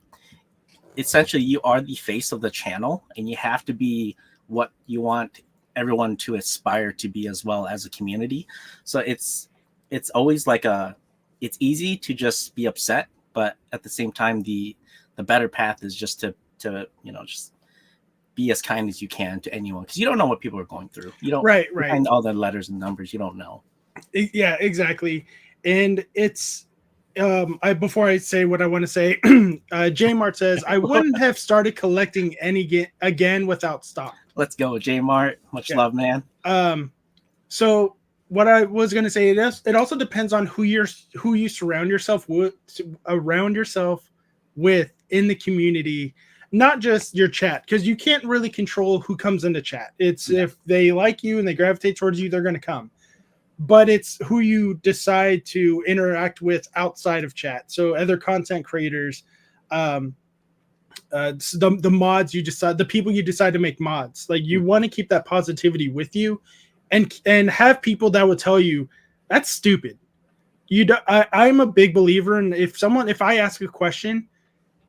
essentially you are the face of the channel, and you have to be what you want everyone to aspire to be as well as a community. So it's always like it's easy to just be upset, but at the same time, the better path is just to you know, just be as kind as you can to anyone, because you don't know what people are going through. You don't right behind all the letters and numbers, you don't know. Yeah, exactly. And it's I before I say what I want to say, J Mart says I wouldn't have started collecting again without stock. Let's go, J Mart. Much Yeah. love, man. So what I was going to say is it also depends on who you surround yourself with in the community, not just your chat, because you can't really control who comes into chat. It's Yeah. if they like you and they gravitate towards you, they're going to come. But it's who you decide to interact with outside of chat. So other content creators, um, the mods you decide, the people you decide to make mods. Like you want to keep that positivity with you, and have people that will tell you that's stupid. I'm a big believer in if I ask a question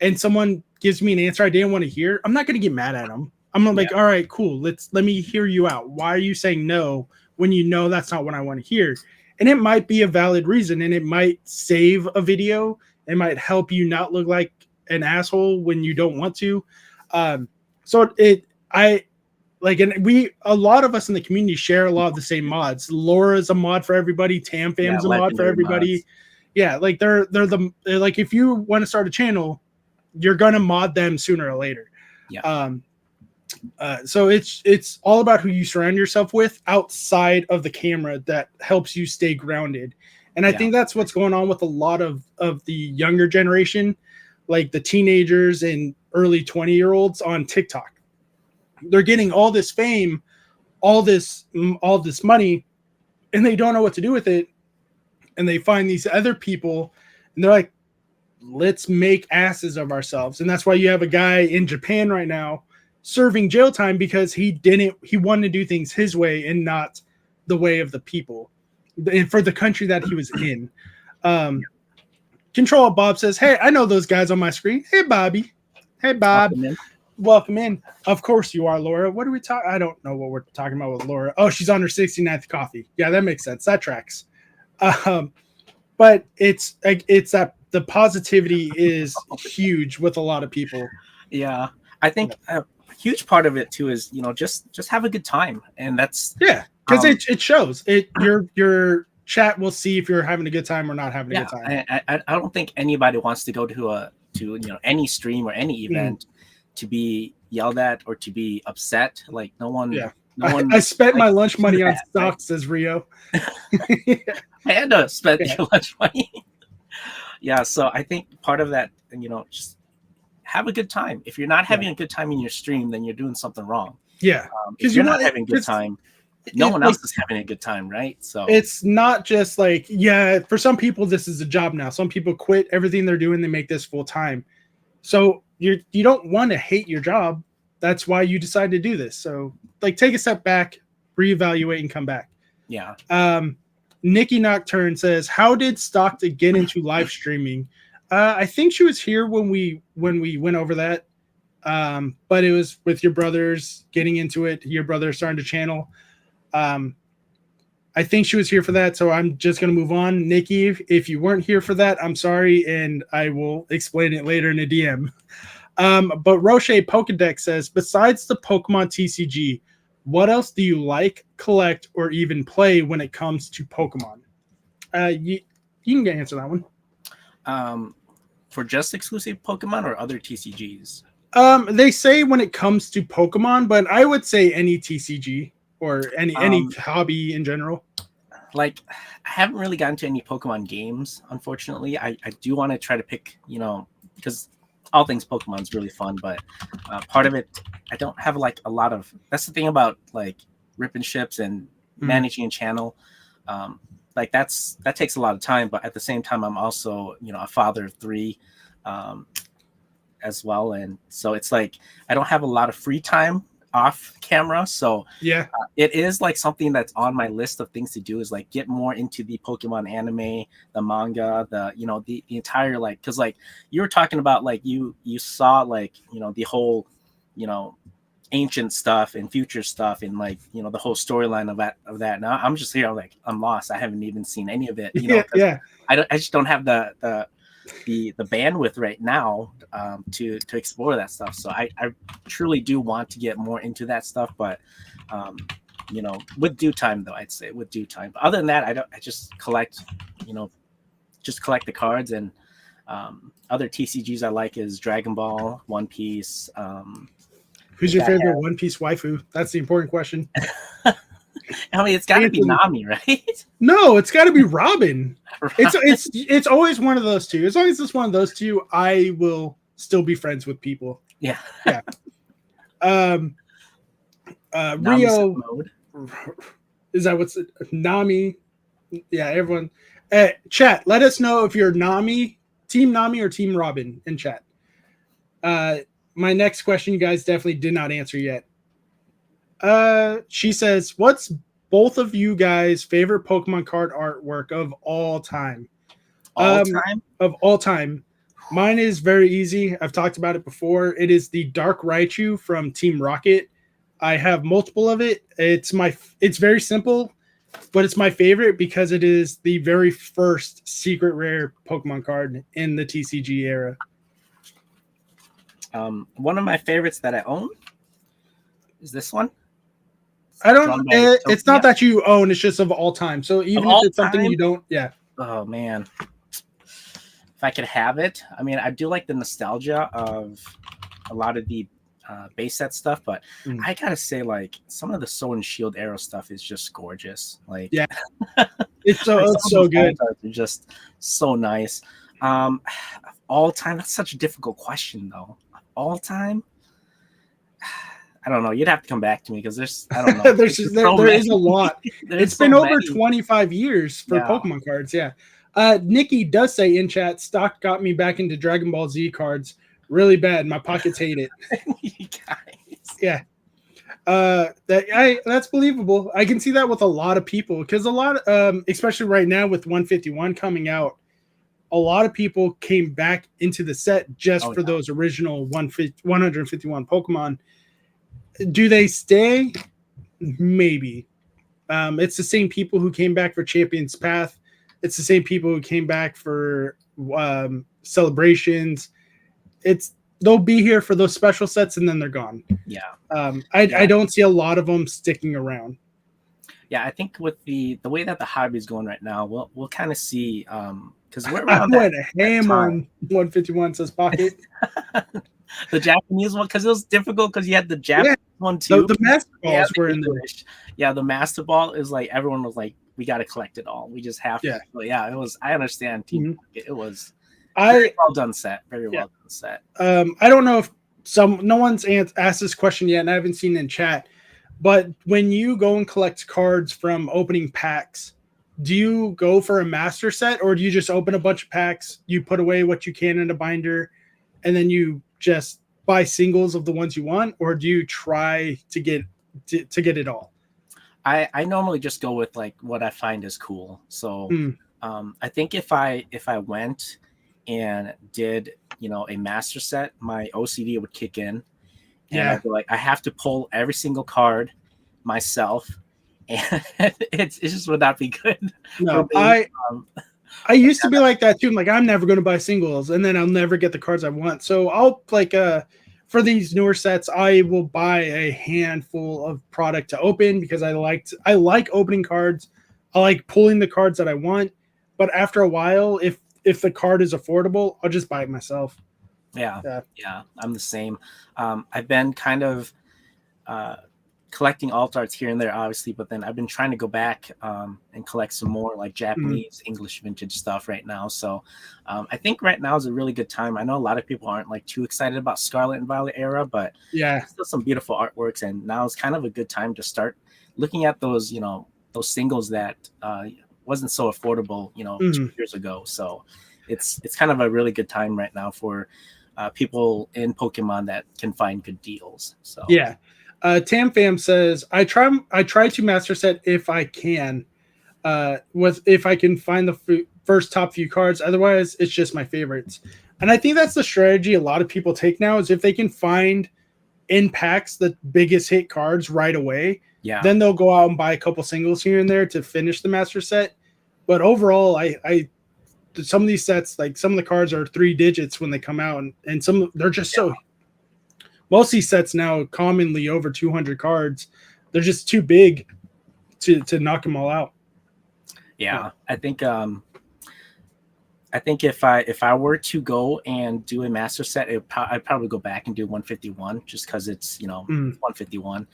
and someone gives me an answer I didn't want to hear, I'm not going to get mad at them. I'm gonna like, all right, cool. Let me hear you out. Why are you saying no when you know that's not what I want to hear? And it might be a valid reason, and it might save a video. It might help you not look like an asshole when you don't want to. So I like, and a lot of us in the community share a lot of the same mods. Laura's a mod for everybody. Tam Fam's a mod for Legendary everybody. mods. Yeah, like they're like if you want to start a channel, you're gonna mod them sooner or later. Yeah. So it's all about who you surround yourself with outside of the camera that helps you stay grounded. And I think that's what's going on with a lot of the younger generation, like the teenagers and early 20-year-olds on TikTok. They're getting all this fame, all this money, and they don't know what to do with it. And they find these other people and they're like, let's make asses of ourselves. And that's why you have a guy in Japan right now serving jail time because he wanted to do things his way and not the way of the people and for the country that he was in. Control Bob says, hey, I know those guys on my screen. Hey, Bobby. Hey, Bob. Welcome in. Of course you are, Laura. What are we talking? I don't know what we're talking about with Laura. Oh, she's on her 69th coffee. Yeah, that makes sense. That tracks. But it's that the positivity is huge with a lot of people. Yeah, I think a huge part of it too is just have a good time, and that's because it shows it. Your chat will see if you're having a good time or not having a good time. I don't think anybody wants to go to any stream or any event to be yelled at or to be upset. Like no one. Yeah. No one. I spent my lunch money on stocks, right? Says Rio. I had to spend your lunch money. Yeah, so I think part of that, just have a good time. If you're not having a good time in your stream, then you're doing something wrong. Yeah, because you're not having a good time, no one else is having a good time, right? So it's not just like, for some people this is a job now. Some people quit everything they're doing, they make this full time. So you don't want to hate your job. That's why you decide to do this. So like take a step back, reevaluate, and come back. Yeah. Nikki Nocturne says, how did Stockton get into live streaming? I think she was here when we went over that. But it was with your brothers getting into it, your brother starting to channel. I think she was here for that, so I'm just going to move on. Nikki, if you weren't here for that, I'm sorry, and I will explain it later in a DM. But Roche Pokedex says, besides the Pokemon TCG, what else do you like, collect, or even play when it comes to Pokemon? You can answer that one. For just exclusive Pokemon or other TCGs? They say when it comes to Pokemon, but I would say any TCG or any hobby in general. Like, I haven't really gotten to any Pokemon games, unfortunately. I do want to try to pick, because all things Pokemon is really fun, but part of it, I don't have like a lot of. That's the thing about like ripping ships and managing a channel. Like that takes a lot of time, but at the same time, I'm also a father of 3, as well, and so it's like I don't have a lot of free time off camera. So it is like something that's on my list of things to do is like get more into the Pokemon anime, the manga, the entire like, because like you were talking about like you saw like the whole ancient stuff and future stuff and like the whole storyline of that. Now I'm just here like I'm lost. I haven't even seen any of it. I just don't have the bandwidth right now to explore that stuff. So I truly do want to get more into that stuff, but with due time though, I'd say with due time. But other than that, I just collect, just collect the cards. And other TCGs I like is Dragon Ball, One Piece. Who's your favorite One Piece waifu? That's the important question. I mean, it's got to be Nami, right? No, it's got to be Robin. It's always one of those two. As long as it's one of those two, I will still be friends with people. Yeah. Rio. Is that what's Nami? Yeah, everyone. Chat, let us know if you're Team Nami or Team Robin in chat. My next question, you guys definitely did not answer yet. She says, what's both of you guys' favorite Pokemon card artwork of all time? Of all time. Mine is very easy. I've talked about it before. It is the Dark Raichu from Team Rocket. I have multiple of it. It's very simple, but it's my favorite because it is the very first secret rare Pokemon card in the TCG era. One of my favorites that I own is this one. It's not that you own, it's just of all time. So even if it's something you don't, yeah. Oh man. If I could have it, I mean, I do like the nostalgia of a lot of the base set stuff, but I gotta say, like, some of the Sword and Shield Arrow stuff is just gorgeous. Like, yeah, it's so good. They're just so nice. All time, that's such a difficult question, though. All time, I don't know. You'd have to come back to me because I don't know. there is a lot. It's been over 25 years for Pokemon cards. Yeah. Nikki does say in chat, stock got me back into Dragon Ball Z cards really bad. My pockets hate it. You guys. Yeah. That's believable. I can see that with a lot of people because a lot, especially right now with 151 coming out, a lot of people came back into the set just for those original 151 Pokemon. Do they stay? Maybe. It's the same people who came back for Champion's Path. It's the same people who came back for celebrations. They'll be here for those special sets and then they're gone. Yeah. I don't see a lot of them sticking around. Yeah, I think with the way that the hobby is going right now, we'll kind of see because we're around that ham on 151 says pocket. The Japanese one, because it was difficult because you had the Japanese one too. The Master Balls were in there. Yeah, the Master Ball is like everyone was like, we got to collect it all. We just have to. Yeah, it was. I understand. It was very well done set. Very well done set. I don't know if no one's asked this question yet, and I haven't seen it in chat. But when you go and collect cards from opening packs, do you go for a master set, or do you just open a bunch of packs, you put away what you can in a binder, and then you just buy singles of the ones you want, or do you try to get it all? I normally just go with like what I find is cool. So I think if I went and did a master set, my OCD would kick in. And I'd be like, I have to pull every single card myself, and it just would not be good. No, I used to be like that too. I'm like, I'm never going to buy singles, and then I'll never get the cards I want. So I'll for these newer sets, I will buy a handful of product to open because I like opening cards. I like pulling the cards that I want, but after a while, if the card is affordable, I'll just buy it myself. Yeah, I'm the same. I've been kind of collecting alt arts here and there, obviously, but then I've been trying to go back and collect some more like Japanese, English vintage stuff right now. So I think right now is a really good time. I know a lot of people aren't like too excited about Scarlet and Violet era, but still some beautiful artworks. And now is kind of a good time to start looking at those, those singles that wasn't so affordable, 2 years ago. So it's kind of a really good time right now for people in Pokemon that can find good deals. So Tam Fam says, I try to master set if I can, if I can find the first top few cards. Otherwise, it's just my favorites. And I think that's the strategy a lot of people take now is if they can find in packs the biggest hit cards right away, then they'll go out and buy a couple singles here and there to finish the master set. But overall, I some of these sets, like some of the cards are 3 digits when they come out, and some they're just so. Most of these sets now commonly over 200 cards. They're just too big to knock them all out. Yeah, I think if I were to go and do a master set, I'd probably go back and do 151 just because it's 151,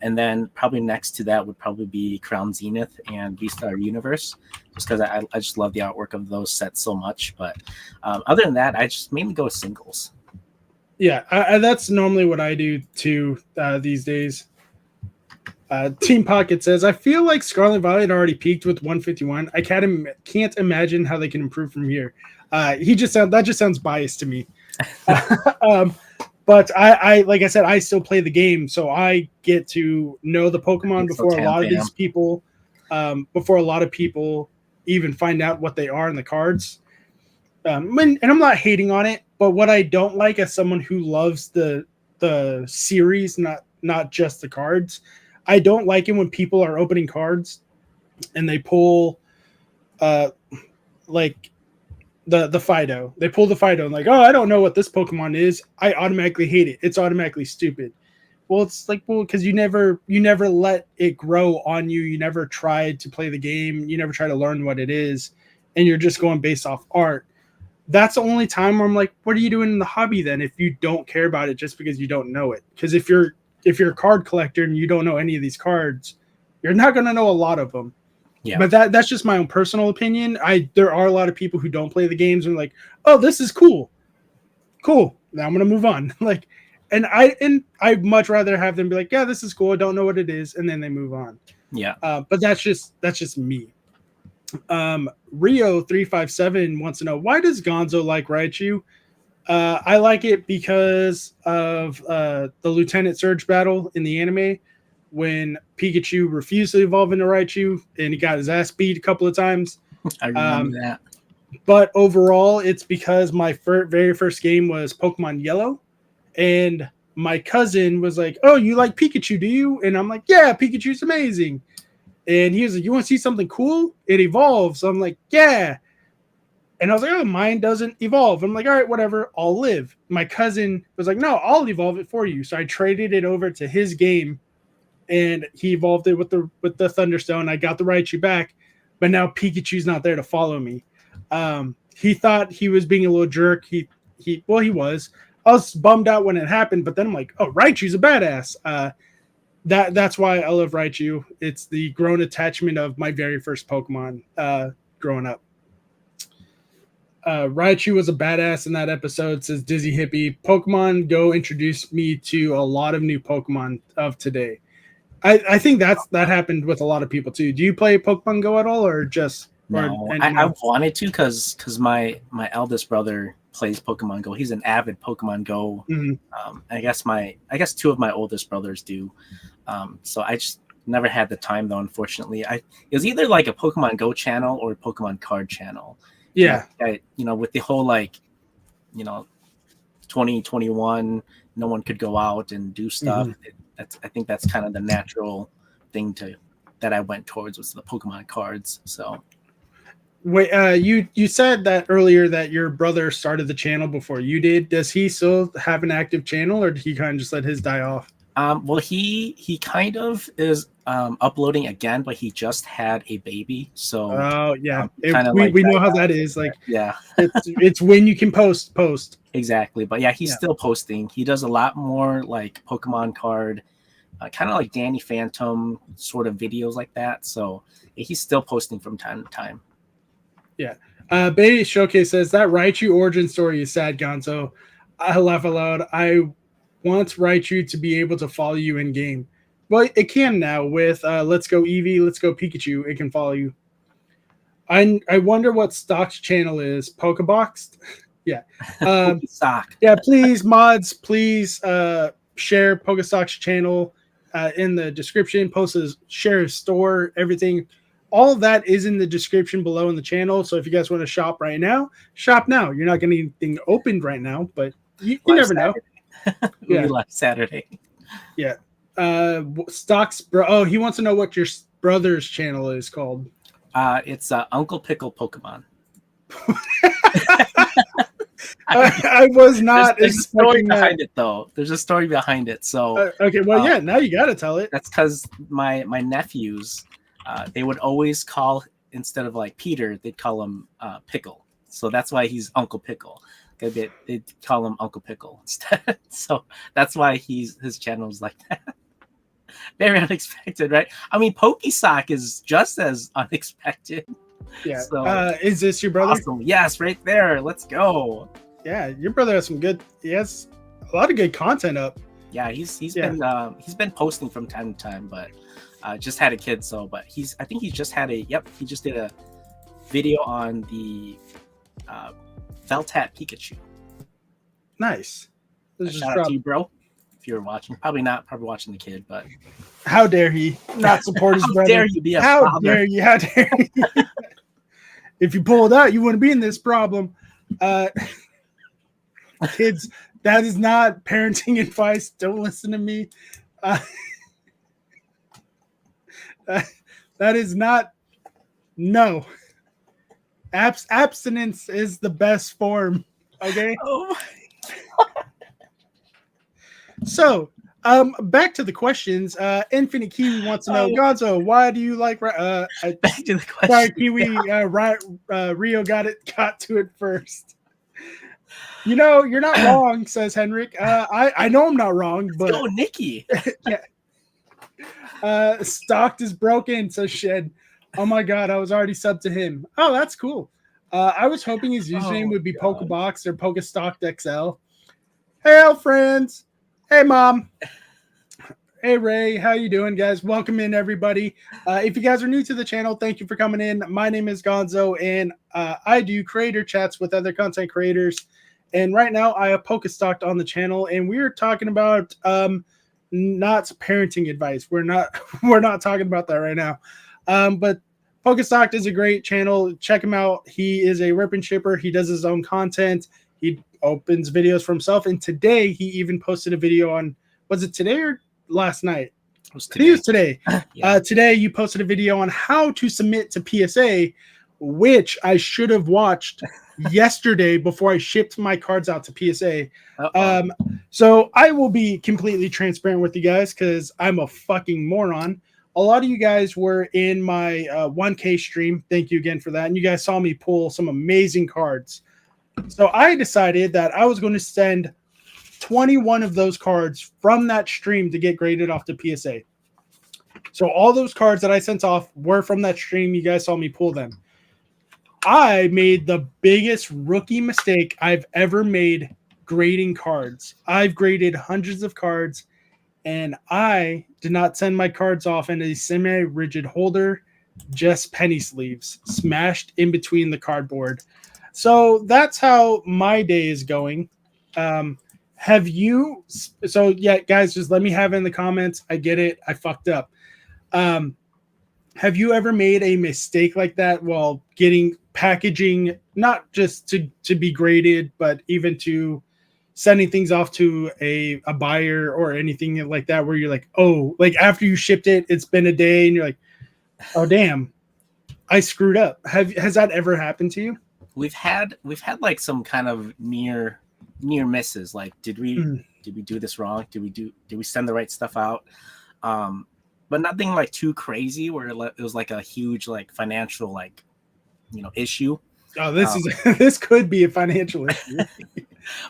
and then probably next to that would probably be Crown Zenith and V-Star Universe, just because I just love the artwork of those sets so much. But other than that, I just mainly go with singles. Yeah, that's normally what I do too these days. Team Pocket says, I feel like Scarlet Violet already peaked with 151. I can't imagine how they can improve from here. That just sounds biased to me. But I like I said, I still play the game, so I get to know the Pokemon before a lot of these people, before a lot of people even find out what they are in the cards. And I'm not hating on it, but what I don't like as someone who loves the series, not just the cards, I don't like it when people are opening cards and they pull like the Fido. They pull the Fido and like, oh, I don't know what this Pokemon is. I automatically hate it. It's automatically stupid. Well, it's like, well, because you never let it grow on you. You never tried to play the game. You never try to learn what it is, and you're just going based off art. That's the only time where I'm like, what are you doing in the hobby then if you don't care about it just because you don't know it? Because if you're a card collector and you don't know any of these cards, you're not going to know a lot of them. Yeah. But that's just my own personal opinion. There are a lot of people who don't play the games and are like, oh, this is cool. Cool. Now I'm going to move on. Like, and I'd much rather have them be like, yeah, this is cool. I don't know what it is. And then they move on. Yeah. But that's just me. Rio357 wants to know, why does Gonzo like Raichu? I like it because of the Lieutenant Surge battle in the anime when Pikachu refused to evolve into Raichu and he got his ass beat a couple of times. I remember that. But overall, it's because my very first game was Pokemon Yellow, and my cousin was like, oh, you like Pikachu, do you? And I'm like, yeah, Pikachu's amazing. And he was like, you want to see something cool? It evolves. So I'm like, yeah. And I was like, oh, mine doesn't evolve. I'm like, all right, whatever, I'll live. My cousin was like, no, I'll evolve it for you. So I traded it over to his game, and he evolved it with the Thunderstone. I got the Raichu back, but now Pikachu's not there to follow me. He thought he was being a little jerk. He was. I was bummed out when it happened, but then I'm like, oh, Raichu's a badass. That's why I love Raichu. It's the grown attachment of my very first Pokemon growing up. Raichu was a badass in that episode, says Dizzy Hippie. Pokemon Go introduced me to a lot of new Pokemon of today. I think that happened with a lot of people too. Do you play Pokemon Go at all, or just? No, I wanted to because my eldest brother plays Pokemon Go. He's an avid Pokemon Go. Mm-hmm. I guess two of my oldest brothers do. So I just never had the time though. Unfortunately, it was either like a Pokemon Go channel or a Pokemon card channel. Yeah, with the whole 2021, no one could go out and do stuff. Mm-hmm. I think that's kind of the natural thing that I went towards was the Pokemon cards. So. Wait, you said that earlier that your brother started the channel before you did. Does he still have an active channel, or did he kind of just let his die off? Well, he kind of is uploading again, but he just had a baby, so yeah, we know how that is. Like, yeah, it's when you can post exactly. But yeah, he's still posting. He does a lot more like Pokemon card, kind of like Danny Phantom sort of videos like that. So he's still posting from time to time. Yeah. Bay Showcase says that Raichu origin story is sad, Gonzo. I laugh aloud. I want Raichu to be able to follow you in game. Well, it can now with Let's Go Eevee, Let's Go Pikachu. It can follow you. I wonder what Stock's channel is. Pokeboxed? Yeah. Stock. Yeah, please, mods, please share Pokestock's channel in the description. Share his store, everything. All of that is in the description below in the channel. So if you guys want to shop right now, shop now. You're not getting anything opened right now, but you never know. Yeah, last Saturday. Yeah. Stocks, bro. Oh, he wants to know what your brother's channel is called. It's Uncle Pickle Pokemon. I was not There's a story expecting behind that. it, though. There's a story behind it. So Okay, well, yeah, now you got to tell it. that's because my nephews, they would always call, instead of like Peter, they'd call him Pickle. So that's why he's Uncle Pickle. They'd call him Uncle Pickle instead. So that's why his channel is like that. Very unexpected, right? I mean, Pokesock is just as unexpected. Yeah. So Is this your brother? awesome. Yes, right there. Let's go. Yeah, your brother has some good. He has a lot of good content up. Yeah, he's been posting from time to time, but just had a kid. So, but I think he just did a video on the Feltat Pikachu. Nice. Shout out to you, bro. If you're watching, probably watching the kid, but how dare he not support his brother? How dare you be a how father? Dare you? How dare you? If you pull it out, you wouldn't be in this problem. Kids, that is not parenting advice. Don't listen to me. That is not. No. Abstinence is the best form. Okay. Oh. So, back to the questions. Infinite Kiwi wants to know, Gonzo, why do you like? Back to the question. Sorry, Kiwi. Rio got to it first. You know, you're not wrong, says Henrik. I know I'm not wrong, but go, Nikki. Yeah. Stocked is broken, says Shed. Oh my god, I was already subbed to him. Oh, that's cool. I was hoping his username would be Pokebox or Pokestocked XL. Hey, friends. Hey, Mom. Hey, Ray. How you doing, guys? Welcome in, everybody. If you guys are new to the channel, thank you for coming in. My name is Gonzo, and I do creator chats with other content creators. And right now, I have Pokestocked on the channel, and we are talking about not parenting advice. We're not talking about that right now. But Pokestocked is a great channel. Check him out. He is a rip and shipper. He does his own content. He opens videos for himself. And today he even posted a video on, was it today or last night? It was today. Yeah. Today you posted a video on how to submit to PSA, which I should have watched yesterday before I shipped my cards out to PSA. So I will be completely transparent with you guys because I'm a fucking moron. A lot of you guys were in my 1K stream. Thank you again for that. And you guys saw me pull some amazing cards. So I decided that I was going to send 21 of those cards from that stream to get graded off to PSA. So all those cards that I sent off were from that stream. You guys saw me pull them. I made the biggest rookie mistake I've ever made grading cards. I've graded hundreds of cards, and I did not send my cards off in a semi-rigid holder, just penny sleeves smashed in between the cardboard. So that's how my day is going. Have you? So yeah, guys, just let me have it in the comments. I get it. I fucked up. Have you ever made a mistake like that while getting packaging, not just to be graded, but even to sending things off to a buyer or anything like that, where you're like, oh, like after you shipped it, it's been a day and you're like, oh damn, I screwed up. Has that ever happened to you? We've had like some kind of near misses. Like, did we do this wrong? Did we send the right stuff out? But nothing like too crazy where it was like a huge like financial like issue. Oh, this could be a financial issue.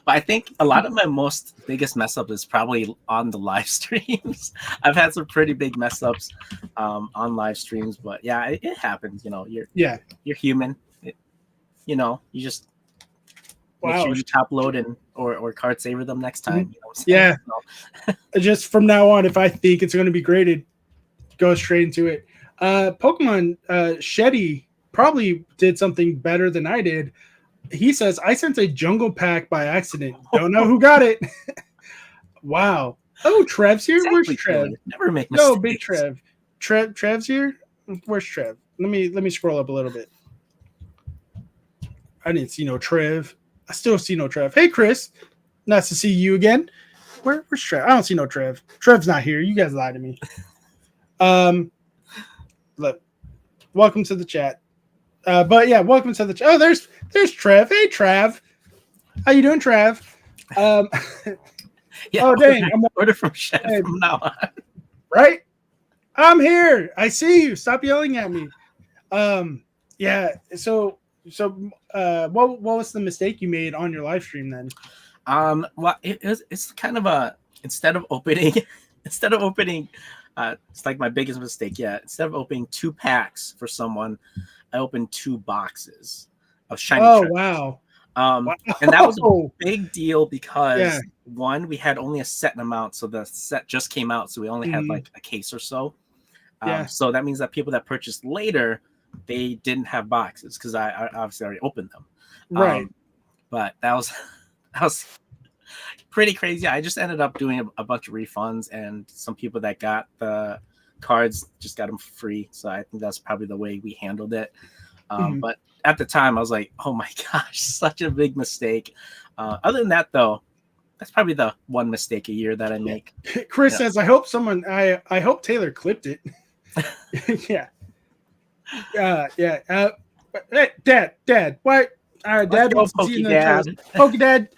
But I think a lot of my biggest mess up is probably on the live streams. I've had some pretty big mess ups on live streams, but yeah, it happens. You're human. You just make sure you top load or card saver them next time. You know what I'm saying? Yeah. So. Just from now on, if I think it's going to be graded, go straight into it. Pokemon Shetty probably did something better than I did. He says, I sent a jungle pack by accident. Don't know who got it. Wow. Oh, Trev's here? Where's Trev? Never make mistakes. No, big Trev. Trev's here? Where's Trev? Let me scroll up a little bit. I didn't see no Trev. I still see no Trev. Hey, Chris. Nice to see you again. Where's Trev? I don't see no Trev. Trev's not here. You guys lied to me. Look. Welcome to the chat. But yeah, welcome to the chat. Oh, there's Trev. Hey, Trav. How you doing, Trav? Um, Yeah, oh dang, order from Chef Hey. from now on. right. I'm here. I see you. Stop yelling at me. Yeah. What was the mistake you made on your live stream then? Well, it's kind of a instead of opening, it's like my biggest mistake. Yeah, instead of opening 2 packs for someone, I opened 2 boxes of shiny Oh treasures. wow. And that was a big deal because Yeah. one, we had only a set amount, so the set just came out, so we only had like a case or so. Yeah. So that means that people that purchased later, they didn't have boxes because I obviously already opened them. Right. But that was pretty crazy. I just ended up doing a bunch of refunds, and some people that got the cards just got them free. So I think that's probably the way we handled it. But at the time, I was like, "Oh my gosh, such a big mistake." Other than that, though, that's probably the one mistake a year that I make. Chris says, "I hope I hope Taylor clipped it." Yeah. Yeah. Hey, Dad, what? All right, Dad wants to see you. Pokey Dad,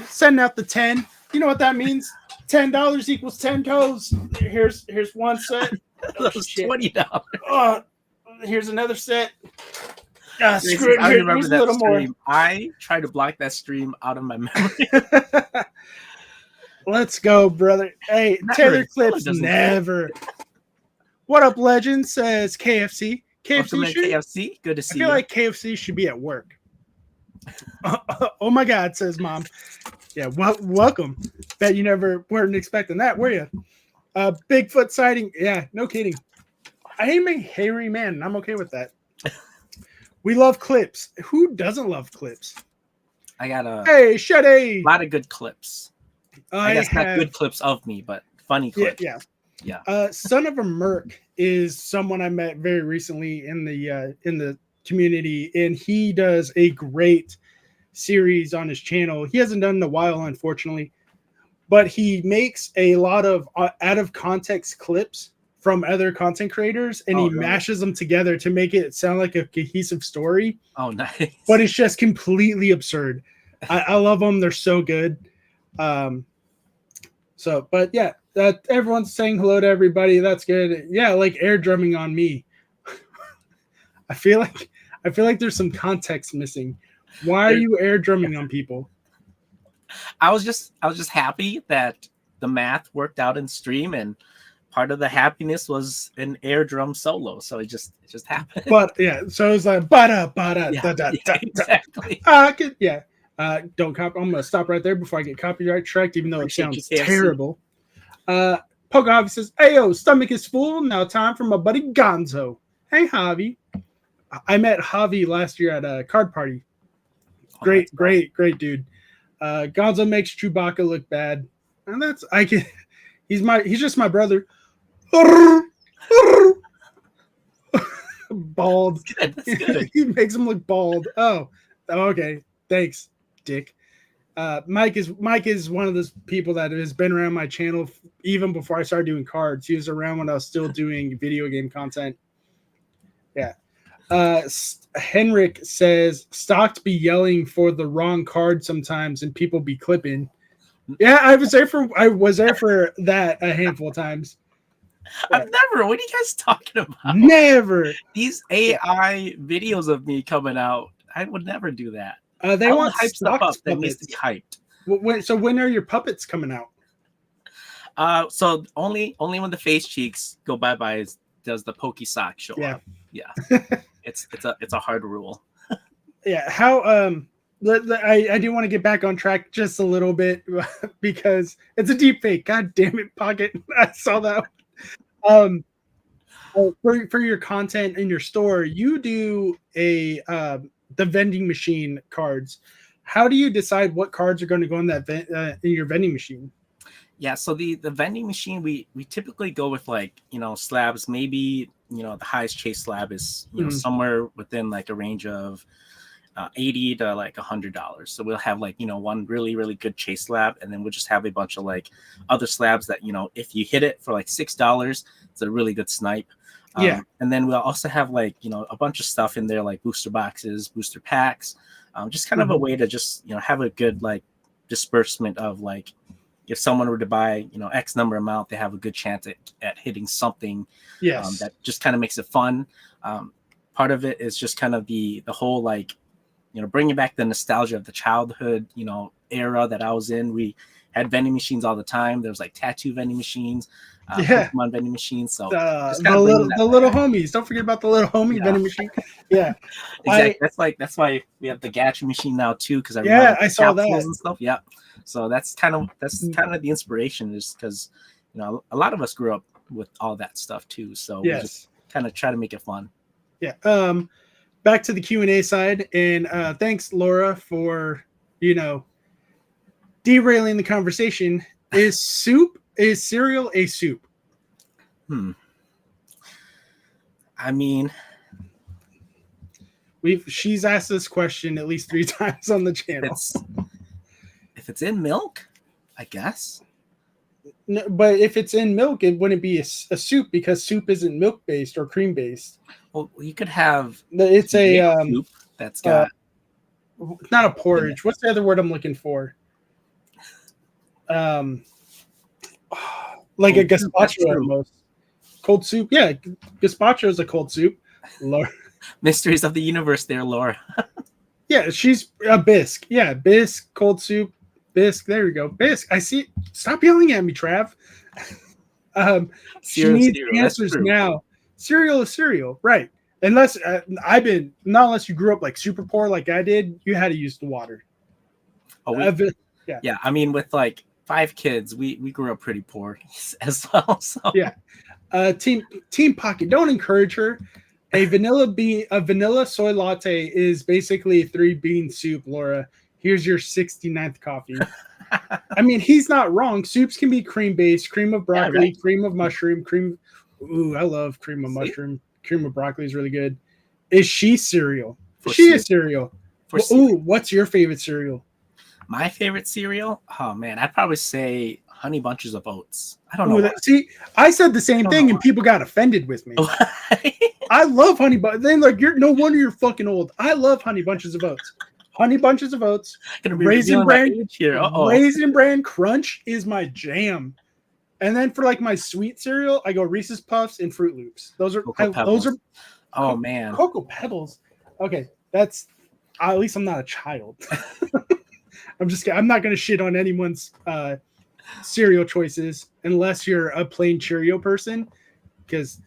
send out the 10. You know what that means? $10 equals 10 toes. Here's one set. That's $20. Here's another set. Screw it. I remember that stream. More. I tried to block that stream out of my memory. Let's go, brother. Hey, Taylor Clips never. What up, legend? Says KFC. KFC. Good to see you. I feel like KFC should be at work. Oh my God, says Mom. Yeah, welcome. Bet you never weren't expecting that, were you? Bigfoot sighting. Yeah, no kidding. I am a hairy man, and I'm okay with that. We love clips. Who doesn't love clips? I got a lot of good clips. I guess not good clips of me, but funny clips. Yeah. Son of a Merc is someone I met very recently in the community, and he does a great series on his channel. He hasn't done it in a while, unfortunately, but he makes a lot of out of context clips from other content creators, and he mashes them together to make it sound like a cohesive story. Oh, nice. But it's just completely absurd. I love them. They're so good. But yeah, everyone's saying hello to everybody. That's good. Yeah, like air drumming on me. I feel like there's some context missing. Why are you air drumming on people? I was just happy that the math worked out in stream, and part of the happiness was an air drum solo. So it just happened. But yeah, so it was like exactly. Don't copy. I'm gonna stop right there before I get copyright striked, even though it sounds terrible. Poke says, "Ayo, stomach is full. Now time for my buddy Gonzo." Hey, Javi. I met Javi last year at a card party. Great dude. Gonzo makes Chewbacca look bad, and he's just my brother. Bald. That's good. He makes him look bald. Oh, okay. Thanks, Dick. Mike is one of those people that has been around my channel even before I started doing cards. He was around when I was still doing video game content. Yeah. Henrik says Stocked be yelling for the wrong card sometimes, and people be clipping. Yeah, I was there for that a handful of times. I've never. What are you guys talking about? Never. These AI videos of me coming out. I would never do that. They want hype stuff up that needs to be hyped. When are your puppets coming out? So only when the face cheeks go bye does the pokey sock show up. Yeah. It's a hard rule. Yeah. How I do want to get back on track just a little bit because it's a deep fake. God damn it, Pocket. I saw that. For your content in your store, you do the vending machine cards. How do you decide what cards are going to go in that in your vending machine? Yeah, so the vending machine, we typically go with slabs. Maybe the highest chase slab is somewhere within like a range of $80 to like $100. So we'll have one really, really good chase slab, and then we'll just have a bunch of other slabs that if you hit it for like $6, it's a really good snipe. And then we'll also have a bunch of stuff in there like booster boxes, booster packs, Just kind of a way to just, have a good like disbursement of like, if someone were to buy, X number amount, they have a good chance at hitting something. Yes. That just kind of makes it fun. Part of it is just kind of the whole like, bringing back the nostalgia of the childhood, era that I was in. We had vending machines all the time. There was like tattoo vending machines, Pokemon vending machines. So just kind of the little homies. Don't forget about the little homie vending machine. Yeah, exactly. That's why we have the gacha machine now too. Because I saw that and stuff. Yeah. So that's kind of the inspiration, is because a lot of us grew up with all that stuff too. So we just kind of try to make it fun. Yeah. Back to the Q&A side, and thanks, Laura, for derailing the conversation. Is cereal a soup? I mean, she's asked this question at least 3 times on the channel. If it's in milk, I guess. No, but if it's in milk, it wouldn't be a soup, because soup isn't milk based or cream based. Well, you could have. It's a soup that's got. Not a porridge. What's the other word I'm looking for? Like a gazpacho almost. Cold soup. Yeah, gazpacho is a cold soup. Laura. Mysteries of the universe there, Laura. Yeah, she's a bisque. Yeah, bisque, cold soup, bisque. There we go. Bisque. I see. Stop yelling at me, Trav. She needs answers now. Cereal is cereal, right? Unless unless you grew up like super poor like I did, you had to use the water. Yeah. I mean, with like 5 kids, we grew up pretty poor as well. So yeah. Team Pocket, don't encourage her. A vanilla soy latte is basically a 3-bean soup, Laura. Here's your 69th coffee. I mean, he's not wrong. Soups can be cream based, cream of broccoli, cream of mushroom, cream. Ooh, I love cream of mushroom. Cream of broccoli is really good. Is she cereal? She is cereal. Ooh, what's your favorite cereal? My favorite cereal? Oh man, I'd probably say Honey Bunches of Oats. I don't know. See, I said the same thing and people got offended with me. I love Honey Bunches. Then no wonder you're fucking old. I love Honey Bunches of Oats. Honey Bunches of Oats. Raisin Bran Crunch is my jam. And then for like my sweet cereal, I go Reese's Puffs and Fruit Loops. Those are man, Cocoa Pebbles. Okay, that's at least I'm not a child. I'm not going to shit on anyone's cereal choices unless you're a plain Cheerio person, because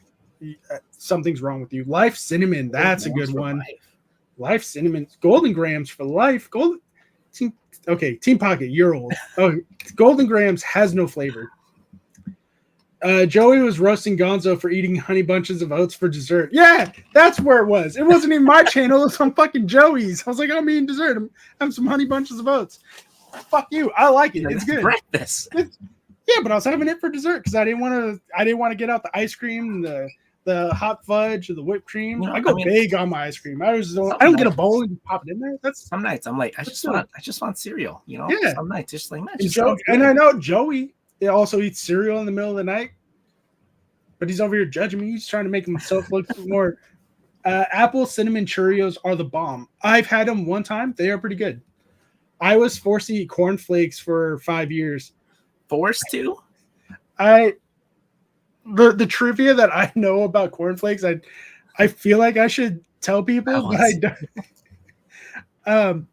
something's wrong with you. Life Cinnamon, that's a good one. Life Cinnamon, Golden Grams for life. Team Pocket, you're old. Oh, Golden Grams has no flavor. Joey was roasting Gonzo for eating Honey Bunches of Oats for dessert. Yeah, that's where it was. It wasn't even my channel. It was on fucking Joey's. I was like, I'm eating dessert. I'm having some Honey Bunches of Oats. Fuck you. I like it. It's good. Breakfast. Yeah, but I was having it for dessert because I didn't want to get out the ice cream, the hot fudge, or the whipped cream. I go big on my ice cream. I don't get a bowl and pop it in there. That's some nights I'm like, I just want cereal. Yeah. Some nights just like and I know Joey also eats cereal in the middle of the night, but he's over here judging me. He's trying to make himself look more. Apple cinnamon Cheerios are the bomb. I've had them one time. They are pretty good. I was forced to eat cornflakes for 5 years. Forced to? The trivia that I know about cornflakes, I feel like I should tell people, but I don't.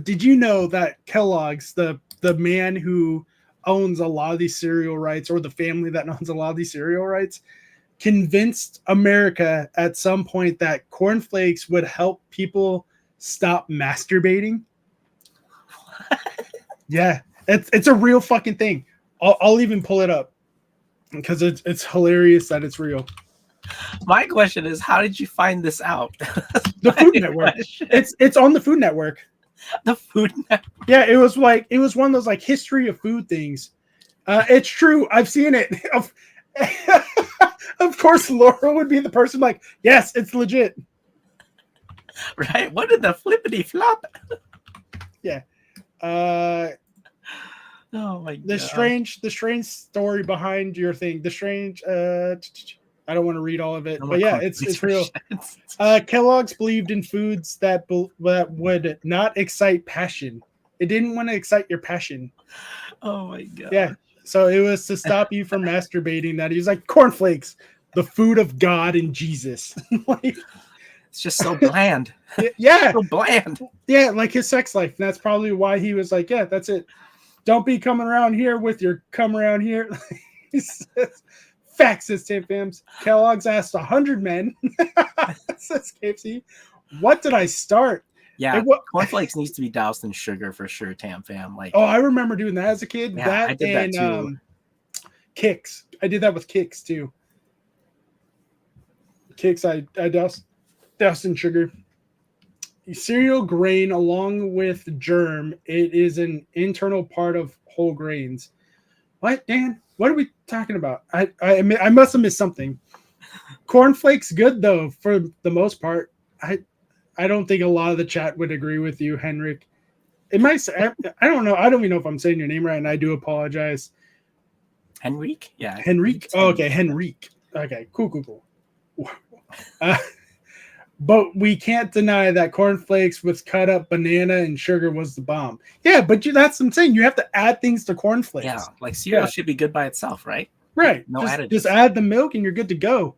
Did you know that Kellogg's, the man who owns a lot of these cereal rights, or the family that owns a lot of these cereal rights, convinced America at some point that cornflakes would help people stop masturbating? Yeah, it's a real fucking thing. I'll even pull it up because it's hilarious that it's real. My question is, how did you find this out? The Food Network. It's on the Food Network. The Food Network. Yeah, it was one of those like history of food things. It's true. I've seen it. Of course, Laura would be the person like, yes, it's legit. Right? What did the flippity flop? Yeah. Oh my god. The strange story behind your thing. The strange I don't want to read all of it, No more but yeah, cornflakes it's for real. shit. Kellogg's believed in foods that would not excite passion. It didn't want to excite your passion. Oh my god. Yeah. So it was to stop you from masturbating that he was like, cornflakes, the food of God and Jesus. Like, It's just so bland. yeah. So bland. Yeah, like his sex life. And that's probably why he was like, yeah, that's it. Don't be coming around here with your come around here. He says, facts, says Tim Fams. Kellogg's asked 100 men. Says KFC. What did I start? Yeah, cornflakes needs to be doused in sugar for sure, Tam Fam. Like, oh, I remember doing that as a kid. yeah, that I did and that too. Kicks. I did that with Kicks too. Kicks, I doused in sugar. Cereal grain, along with germ, it is an internal part of whole grains. What, Dan? What are we talking about? I must have missed something. Cornflakes, good though for the most part. I don't think a lot of the chat would agree with you, Henrik. It might. I don't know. I don't even know if I'm saying your name right, and I do apologize. Henrik? Yeah. Henrik? Oh, okay, Henrik. Okay, cool. But we can't deny that cornflakes with cut up banana and sugar was the bomb. Yeah, but that's what I'm saying. You have to add things to cornflakes. Yeah, like cereal should be good by itself, right? Right. No additives. Just add the milk and you're good to go.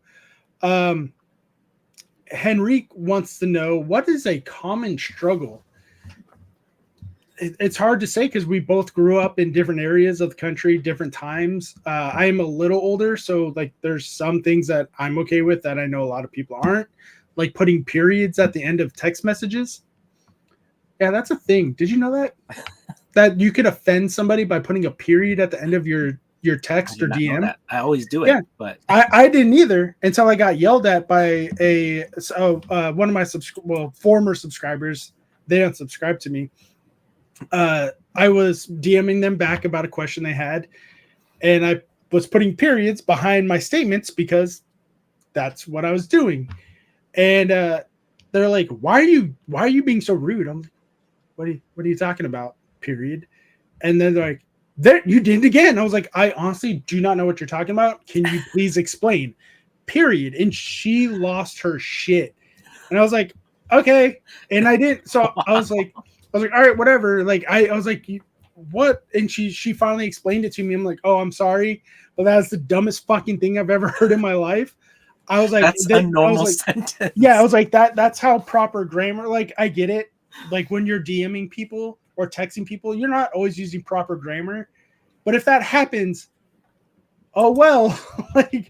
Henrik wants to know, what is a common struggle? It's hard to say because we both grew up in different areas of the country, different times. I am a little older, so like there's some things that I'm okay with that I know a lot of people aren't, like putting periods at the end of text messages. Yeah, that's a thing. Did you know that? That you could offend somebody by putting a period at the end of your text or DM. I always do it, but I didn't either until I got yelled at by one of my former subscribers. They unsubscribed to me. I was DMing them back about a question they had, and I was putting periods behind my statements because that's what I was doing. And they're like, "Why are you being so rude?" I'm like, "What are you talking about?" Period. And then they're like, "There, you did it again." I was like, "I honestly do not know what you're talking about. Can you please explain?" Period. And she lost her shit. And I was like, "Okay." And I didn't. So I was like, all right, whatever. Like I was like, what? And she finally explained it to me. I'm like, "Oh, I'm sorry, but that's the dumbest fucking thing I've ever heard in my life." I was like, that's a normal sentence. Yeah, I was like, that's how proper grammar. Like, I get it. Like when you're DMing people or texting people, you're not always using proper grammar. But if that happens, oh well. Like,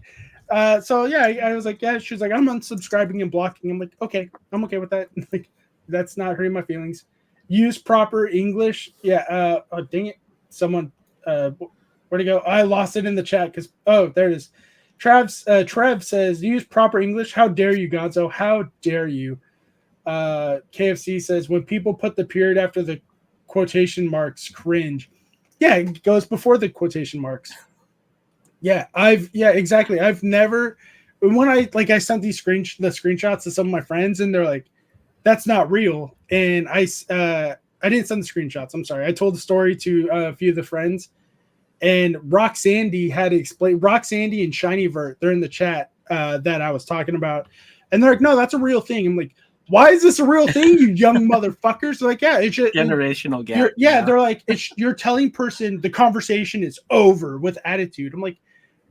so yeah, I was like, yeah. She was like, "I'm unsubscribing and blocking." I'm like, okay, I'm okay with that. Like, that's not hurting my feelings. Use proper English. Yeah. Oh, dang it. Someone. Where'd it go? I lost it in the chat because. Oh, there it is. Trev says, "Use proper English. How dare you, Gonzo? How dare you?" KFC says, "When people put the period after the quotation marks, cringe." Yeah, it goes before the quotation marks. Yeah, exactly. I've never, when I sent the screenshots to some of my friends, and they're like, "That's not real." And I didn't send the screenshots. I'm sorry. I told the story to a few of the friends, and Roxandy had to explain. Roxandy and ShinyVert, they're in the chat that I was talking about, and they're like, "No, that's a real thing." I'm like, "Why is this a real thing, you young motherfuckers?" They're like, "Yeah, it's just generational gap." They're like, "You're telling person the conversation is over with attitude." I'm like,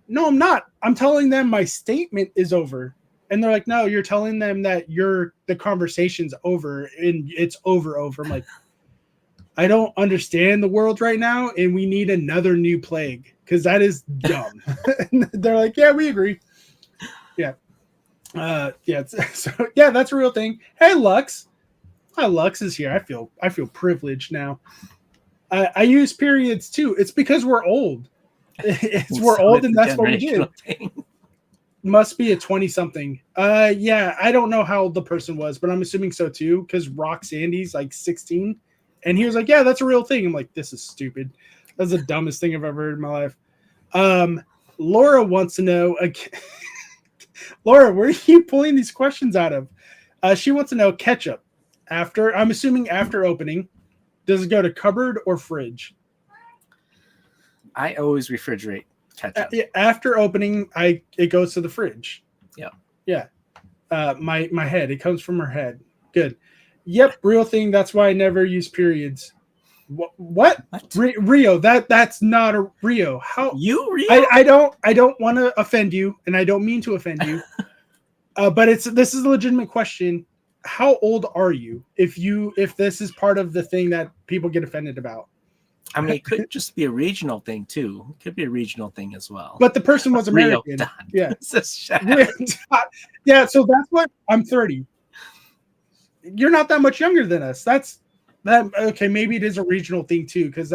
"No, I'm not. I'm telling them my statement is over." And they're like, "No, you're telling them that the conversation's over and it's over." I'm like, I don't understand the world right now, and we need another new plague because that is dumb. They're like, "Yeah, we agree." Yeah. So yeah, that's a real thing. Hey, Lux. Hi, Lux is here. I feel privileged now. I use periods too. It's because we're old. We're old, and that's what we do. Must be a 20-something. Yeah, I don't know how old the person was, but I'm assuming so too, because Roxandy's like 16. And he was like, "Yeah, that's a real thing." I'm like, "This is stupid. That's the dumbest thing I've ever heard in my life." Laura wants to know, Laura, where are you pulling these questions out of? She wants to know ketchup. I'm assuming after opening, does it go to cupboard or fridge? I always refrigerate. ketchup. After opening, it goes to the fridge. Yeah. Yeah. My head. It comes from her head. Good. Yep, real thing. That's why I never use periods. What? Rio? That's not a Rio. How you Rio? I don't want to offend you, and I don't mean to offend you. But this is a legitimate question. How old are you? If this is part of the thing that people get offended about. I mean, it could just be a regional thing too. It could be a regional thing as well. But the person was American. Yeah. Yeah. So that's what I'm 30. You're not that much younger than us. Okay. Maybe it is a regional thing too, because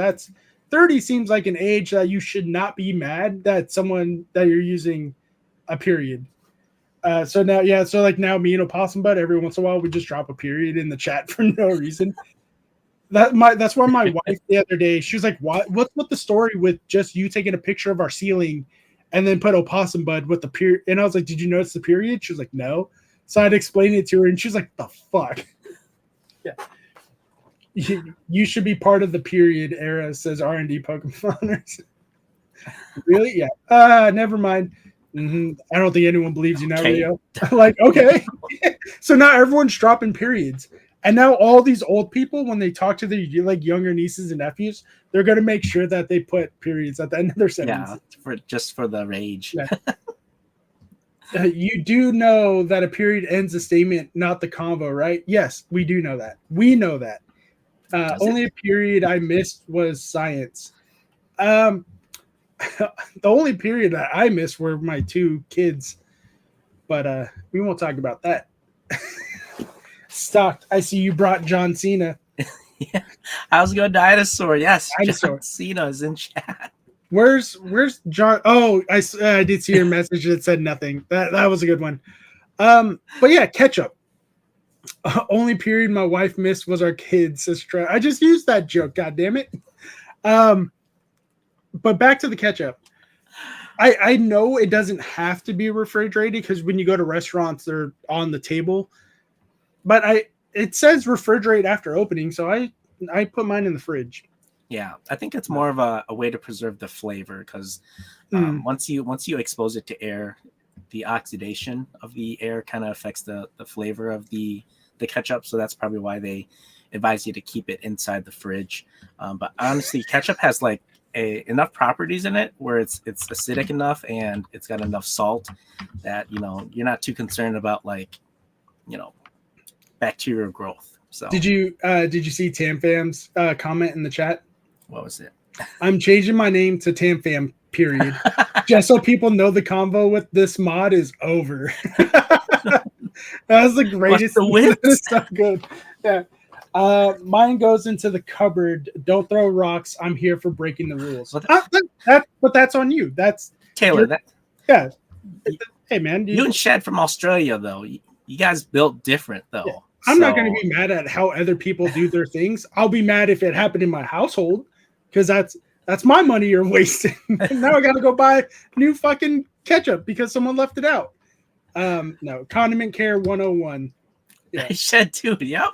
30 seems like an age that you should not be mad that you're using a period. So now me and Opossum Bud, every once in a while we just drop a period in the chat for no reason. That's why my wife the other day, she was like, "What's with the story with just you taking a picture of our ceiling and then put Opossum Bud with the period?" And I was like, "Did you notice the period?" She was like, "No." So I'd explain it to her, and she was like, "The fuck." Yeah, you should be part of the period era, says R&D Pokemoners. Really? Yeah. Never mind. Mm-hmm. I don't think anyone believes you now, Rio. Like, okay. So now everyone's dropping periods. And now all these old people, when they talk to their younger nieces and nephews, they're going to make sure that they put periods at the end of their sentences. Yeah, for the rage. Yeah. You do know that a period ends a statement, not the convo, right? Yes, we do know that. We know that. Only a period I missed was science. The only period that I missed were my 2 kids, but we won't talk about that. Stocked. I see you brought John Cena. Yeah. How's it going, Dinosaur? Yes, Dinosaur. John Cena is in chat. Where's John? Oh, I did see your message that said nothing. That was a good one. But yeah, ketchup. Only period my wife missed was our kids. Sister, I just used that joke. God damn it. But back to the ketchup. I know it doesn't have to be refrigerated because when you go to restaurants, they're on the table. But it says refrigerate after opening, so I put mine in the fridge. Yeah, I think it's more of a way to preserve the flavor because once you expose it to air, the oxidation of the air kind of affects the flavor of the ketchup. So that's probably why they advise you to keep it inside the fridge. But honestly, ketchup has enough properties in it where it's acidic enough and it's got enough salt that you're not too concerned about bacterial growth. So did you see TamFam's comment in the chat? What was it? I'm changing my name to TamFam, period. Just so people know the convo with this mod is over. That was the greatest. It's so good. Yeah. Mine goes into the cupboard. Don't throw rocks. I'm here for breaking the rules. But that's on you. That's Taylor. Yeah. Hey man, you and Shad from Australia though. You guys built different though. Yeah. I'm not going to be mad at how other people do their things. I'll be mad if it happened in my household because that's my money you're wasting. Now I got to go buy new fucking ketchup because someone left it out. No, condiment care 101. Yeah. Shed too. Yep.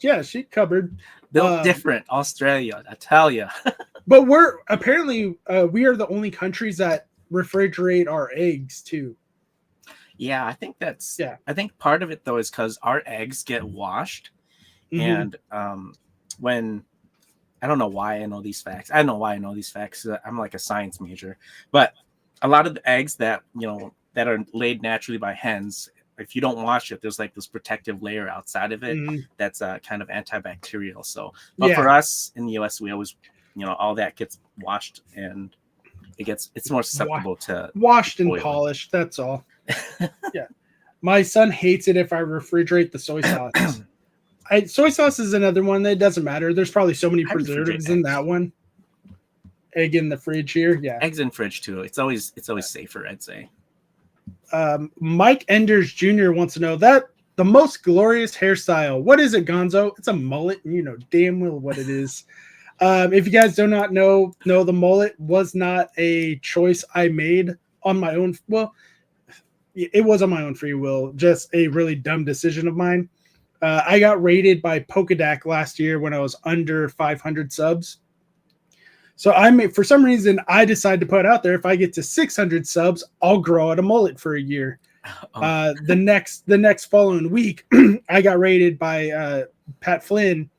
Yeah. She cupboard built different. Australia, I tell you. But we're apparently we are the only countries that refrigerate our eggs too. Yeah, I think I think part of it though is because our eggs get washed, and when I don't know why I know these facts. I don't know why I know these facts. I'm like a science major, but a lot of the eggs that that are laid naturally by hens, if you don't wash it, there's like this protective layer outside of it that's kind of antibacterial. So, but for us in the US, we always, all that gets washed and it's more susceptible to washed and polished. That's all. Yeah, my son hates it if I refrigerate the soy sauce. Soy sauce is another one that doesn't matter. There's probably so many preservatives in that one. Egg in the fridge here, yeah. Eggs in fridge too. It's always safer, I'd say. Mike Enders Jr. wants to know that the most glorious hairstyle. What is it, Gonzo? It's a mullet, and you know damn well what it is. If you guys do not know, the mullet was not a choice I made on my own. Well, it was on my own free will. Just a really dumb decision of mine. I got rated by Pokedac last year when I was under 500 subs. So for some reason, I decided to put out there, if I get to 600 subs, I'll grow out a mullet for a year. The next following week, I got rated by Pat Flynn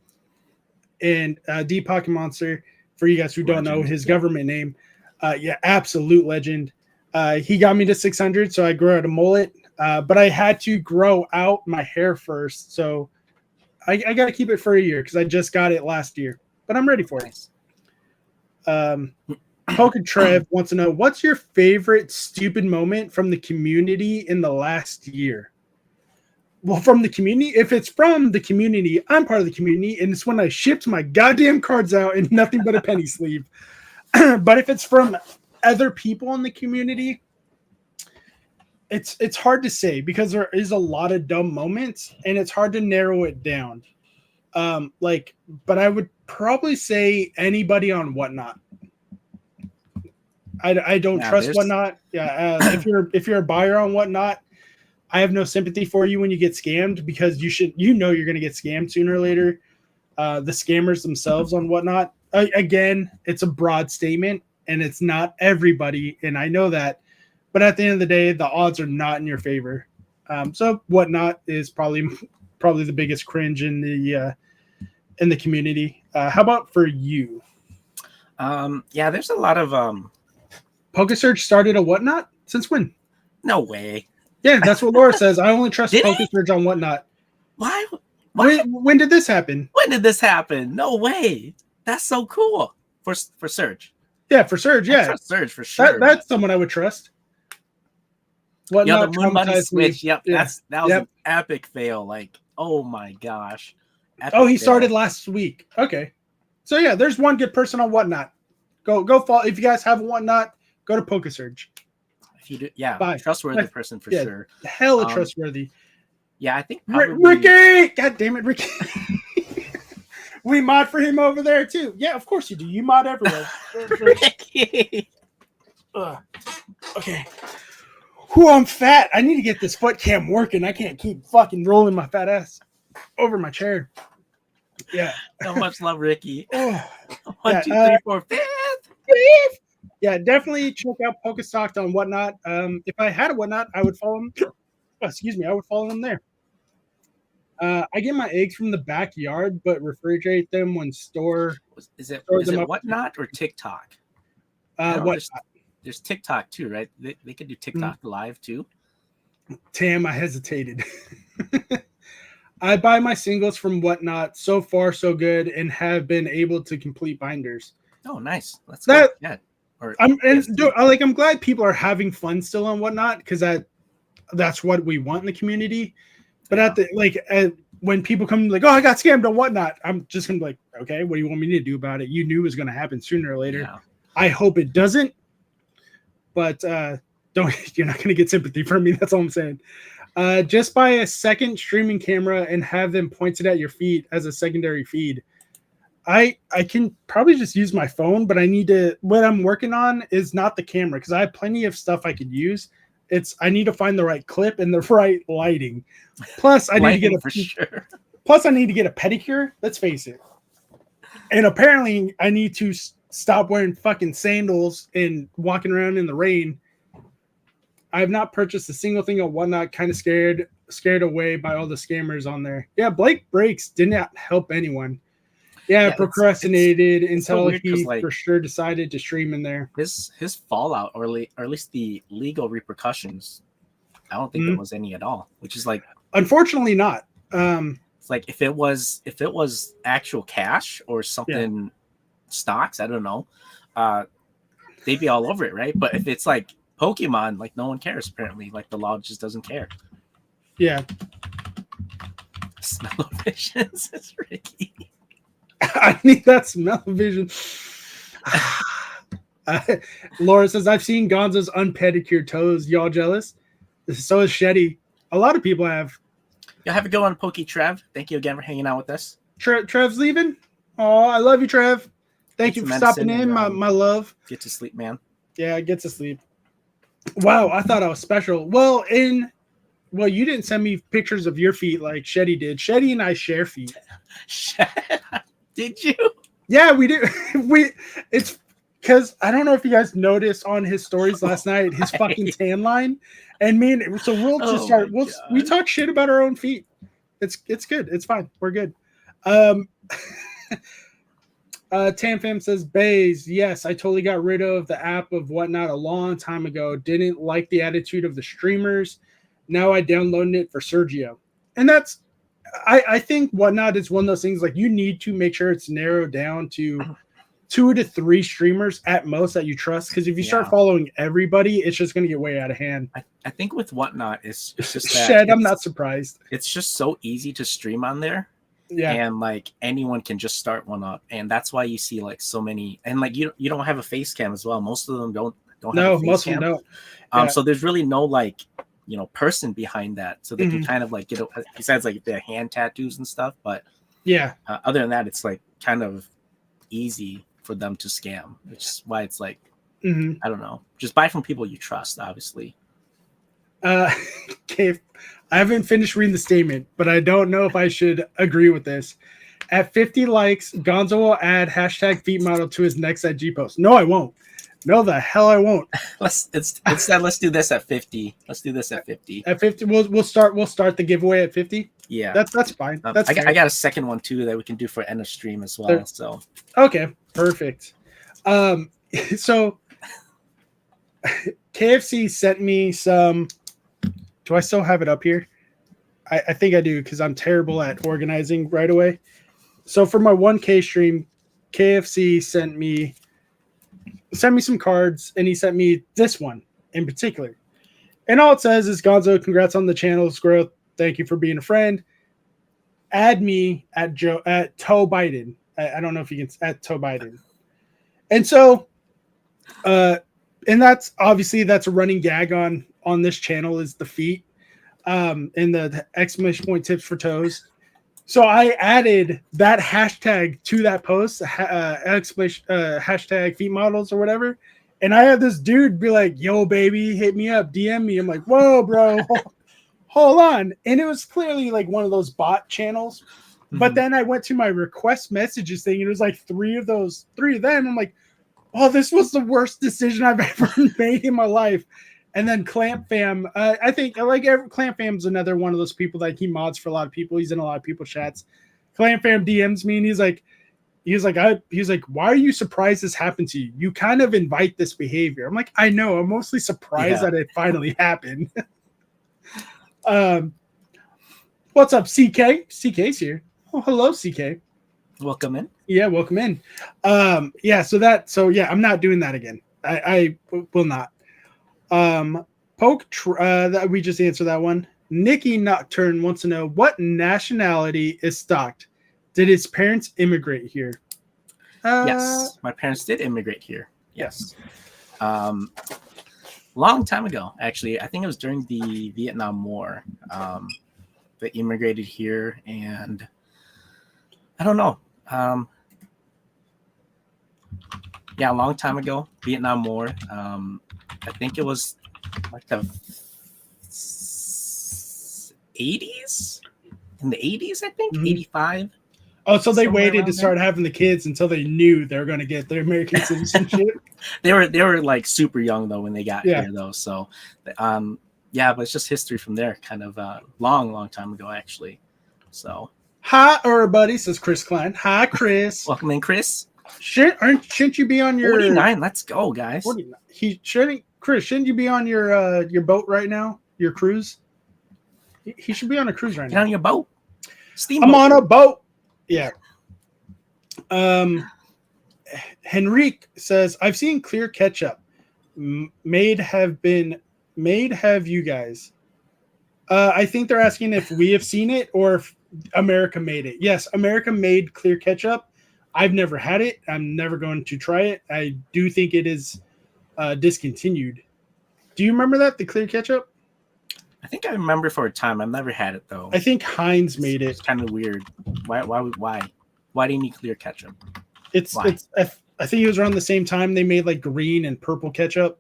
and Deep Pocket Monster. For you guys who don't know his government name, absolute legend. He got me to 600, so I grew out a mullet. But I had to grow out my hair first, so I got to keep it for a year because I just got it last year. But I'm ready for it. Poke Trev wants to know, what's your favorite stupid moment from the community in the last year? Well, from the community, if it's from the community, I'm part of the community, and it's when I shipped my goddamn cards out in nothing but a penny sleeve. But if it's from other people in the community, it's hard to say because there is a lot of dumb moments, and it's hard to narrow it down. But I would probably say anybody on Whatnot. I don't trust Whatnot. Yeah, if you're a buyer on Whatnot, I have no sympathy for you when you get scammed because you're going to get scammed sooner or later. The scammers themselves on Whatnot, again, it's a broad statement and it's not everybody, and I know that. But at the end of the day, the odds are not in your favor. So Whatnot is probably the biggest cringe in the community. How about for you? There's a lot of PokeSearch started a Whatnot? Since when? No way. Yeah, that's what Laura says. I only trust PokeSearch on Whatnot. Why? When did this happen? When did this happen? No way. That's so cool. For Surge. Yeah, for Surge, yeah. I trust Surge for sure. That's someone I would trust. Whatnot, the Moon Bunny Switch. Yep, yeah. that was an epic fail. Like, oh my gosh. He started last week. Okay. So yeah, there's one good person on Whatnot. Go follow. If you guys have Whatnot, go to PokeSearch. If you do, trustworthy person for sure. Hella trustworthy. Yeah, I think Ricky. God damn it, Ricky. We mod for him over there too. Yeah, of course you do. You mod everywhere. Ricky. Okay. I'm fat. I need to get this foot cam working. I can't keep fucking rolling my fat ass over my chair. Yeah. So much love, Ricky. 1, 2, 3, 4, 5. Yeah, definitely check out Pokestocked on Whatnot. If I had a Whatnot, I would follow him. I would follow him there. I get my eggs from the backyard, but refrigerate them when store. Is it Whatnot or TikTok? There's TikTok too, right? They could do TikTok live too. Tam, I hesitated. I buy my singles from Whatnot. So far, so good, and have been able to complete binders. Oh, nice. That's good. Yeah. I'm glad people are having fun still on Whatnot because that's what we want in the community. But when people come like, oh, I got scammed on Whatnot, I'm just gonna be like, okay, what do you want me to do about it? You knew it was gonna happen sooner or later. Yeah. I hope it doesn't. But you're not gonna get sympathy from me. That's all I'm saying. Just buy a second streaming camera and have them pointed at your feet as a secondary feed. I can probably just use my phone, but what I'm working on is not the camera because I have plenty of stuff I could use. I need to find the right clip and the right lighting. Plus, I need to get a pedicure. Let's face it. And apparently, I need to stop wearing fucking sandals and walking around in the rain. I have not purchased a single thing on Whatnot. Kind of scared away by all the scammers on there. Yeah, Blake Breaks did not help anyone. Yeah, procrastinated until he for sure decided to stream in there. His fallout, or at least the legal repercussions, I don't think there was any at all. Which is like, unfortunately, not. It's like if it was actual cash or something, stocks, I don't know, they'd be all over it, right? But if it's like Pokemon, like no one cares apparently. Like the law just doesn't care. Yeah. Smell-o-visions is Ricky. I need that smell-o-vision. Laura says, I've seen Gonzo's unpedicured toes. Y'all jealous? So is Shetty. A lot of people have. Y'all have a good one, Pokey Trev. Thank you again for hanging out with us. Trev's leaving? Oh, I love you, Trev. Thank you for stopping in, my love. Get to sleep, man. Yeah, get to sleep. Wow, I thought I was special. Well, you didn't send me pictures of your feet like Shetty did. Shetty and I share feet. Did you? Yeah, we do. because I don't know if you guys noticed on his stories last night, his fucking tan line. And so we'll just start. We talk shit about our own feet. It's good. It's fine. We're good. Tamfam says, Bays, yes, I totally got rid of the app of Whatnot a long time ago. Didn't like the attitude of the streamers. Now I downloaded it for Sergio. And that's, I think Whatnot is one of those things, like, you need to make sure it's narrowed down to 2 to 3 streamers at most that you trust. Because if you start following everybody, it's just going to get way out of hand. I think with Whatnot, it's just that Shed, I'm not surprised. It's just so easy to stream on there. Yeah. And like anyone can just start one up. And that's why you see like so many, and like you don't have a face cam as well. Most of them don't have a face most cam. Of them don't. Yeah. So there's really no like, person behind that. So they can kind of like besides like their hand tattoos and stuff. But yeah, other than that, it's like kind of easy for them to scam, which is why it's like, I don't know, just buy from people you trust, obviously. Okay, I haven't finished reading the statement, but I don't know if I should agree with this. At 50 likes, Gonzo will add hashtag feet model to his next IG post. No, I won't. No, the hell I won't. Let's do this at 50. Let's do this at 50. At 50, we'll start the giveaway at 50. Yeah, that's fine. I got a second one too that we can do for end of stream as well. So okay, perfect. So KFC sent me some. Do I still have it up here? I think I do, because I'm terrible at organizing right away. So for my 1K stream, KFC sent me some cards, and he sent me this one in particular. And all it says is, Gonzo, congrats on the channel's growth. Thank you for being a friend. Add me at Toe Biden. I don't know if you can at Toe Biden. And so, and that's obviously that's a running gag on this channel is the feet, and the exclamation point tips for toes. So I added that hashtag to that post, hashtag feet models or whatever. And I had this dude be like, yo, baby, hit me up, DM me. I'm like, whoa, bro, hold on. And it was clearly like one of those bot channels. But then I went to my request messages thing, and it was like three of them. I'm like, oh, this was the worst decision I've ever made in my life. And then Clamp Fam, I think Clamp Fam's another one of those people that he mods for a lot of people. He's in a lot of people's chats. Clamp Fam DMs me, and he's like, why are you surprised this happened to you? You kind of invite this behavior. I'm like, I know. I'm mostly surprised that it finally happened. What's up, CK? CK's here. Oh, hello, CK. Welcome in. Yeah, welcome in. So I'm not doing that again. I will not. That we just answered that one. Nikki Nocturne wants to know, what nationality is Stocked? Did his parents immigrate here? Yes, my parents did immigrate here. Yes. Long time ago, actually. I think it was during the Vietnam War. They immigrated here, and I don't know. A long time ago, Vietnam War. I think it was like the 80s? In the 80s, I think? 85? Oh, so they waited to start having the kids until they knew they were going to get their American citizenship? They were like super young, though, when they got here, though. So, but it's just history from there, kind of long time ago, actually. So. Hi, everybody, says Chris Klein. Hi, Chris. Welcome in, Chris. Shouldn't you be on your 49? Let's go, guys. 49. Shouldn't you be on your boat right now? Your cruise? He should be on a cruise right now. Get on your boat. Steamboat. I'm on a boat. Yeah. Henrique says, I've seen clear ketchup. Made have you guys? I think they're asking if we have seen it or if America made it. Yes, America made clear ketchup. I've never had it. I'm never going to try it. I do think it is discontinued. Do you remember that, the clear ketchup? I think I remember for a time. I've never had it, though. I think Heinz made it. It's kind of weird. Why do you need clear ketchup? I think it was around the same time they made like green and purple ketchup.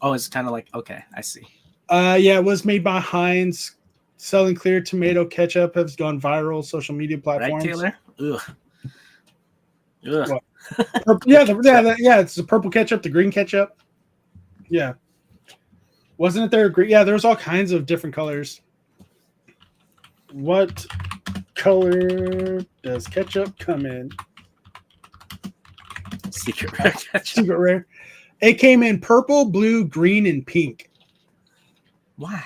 Oh, it's kind of like, okay, I see. It was made by Heinz. Selling clear tomato ketchup has gone viral social media platforms. Right, Taylor? Ugh. Ugh. What? Yeah, it's the purple ketchup, the green ketchup. Yeah. Wasn't it there? Yeah, there was all kinds of different colors. What color does ketchup come in? Secret rare ketchup. Secret rare. It came in purple, blue, green, and pink. Why?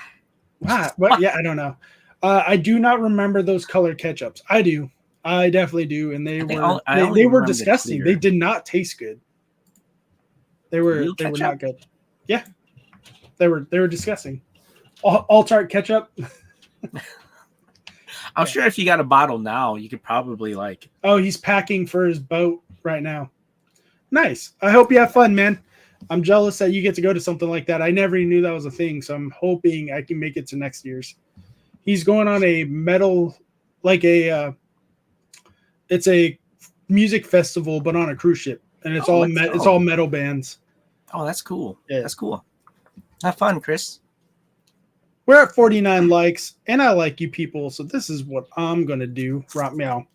Wow. But yeah, I don't know. I do not remember those colored ketchups. I do. I definitely do. And they were disgusting. They did not taste good. They were not good. Yeah. They were disgusting. All tart ketchup. I'm sure if you got a bottle now, you could probably like. Oh, he's packing for his boat right now. Nice. I hope you have fun, man. I'm jealous that you get to go to something like that. I never knew that was a thing, so I'm hoping I can make it to next year's. He's going on a metal, it's a music festival, but on a cruise ship, and it's all metal bands. Oh, that's cool. Yeah. That's cool. Have fun, Chris. We're at 49 likes, and I like you people, so this is what I'm going to do. Rot meow.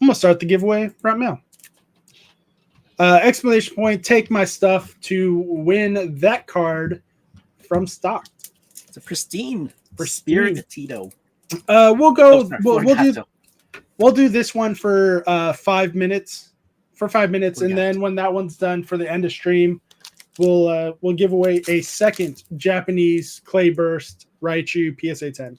I'm going to start the giveaway. Rot meow. Exclamation point, take my stuff to win that card from stock. It's a pristine Spirit Tito. We'll do this one for 5 minutes. And then when that one's done for the end of stream, we'll give away a second Japanese Clay Burst Raichu PSA 10.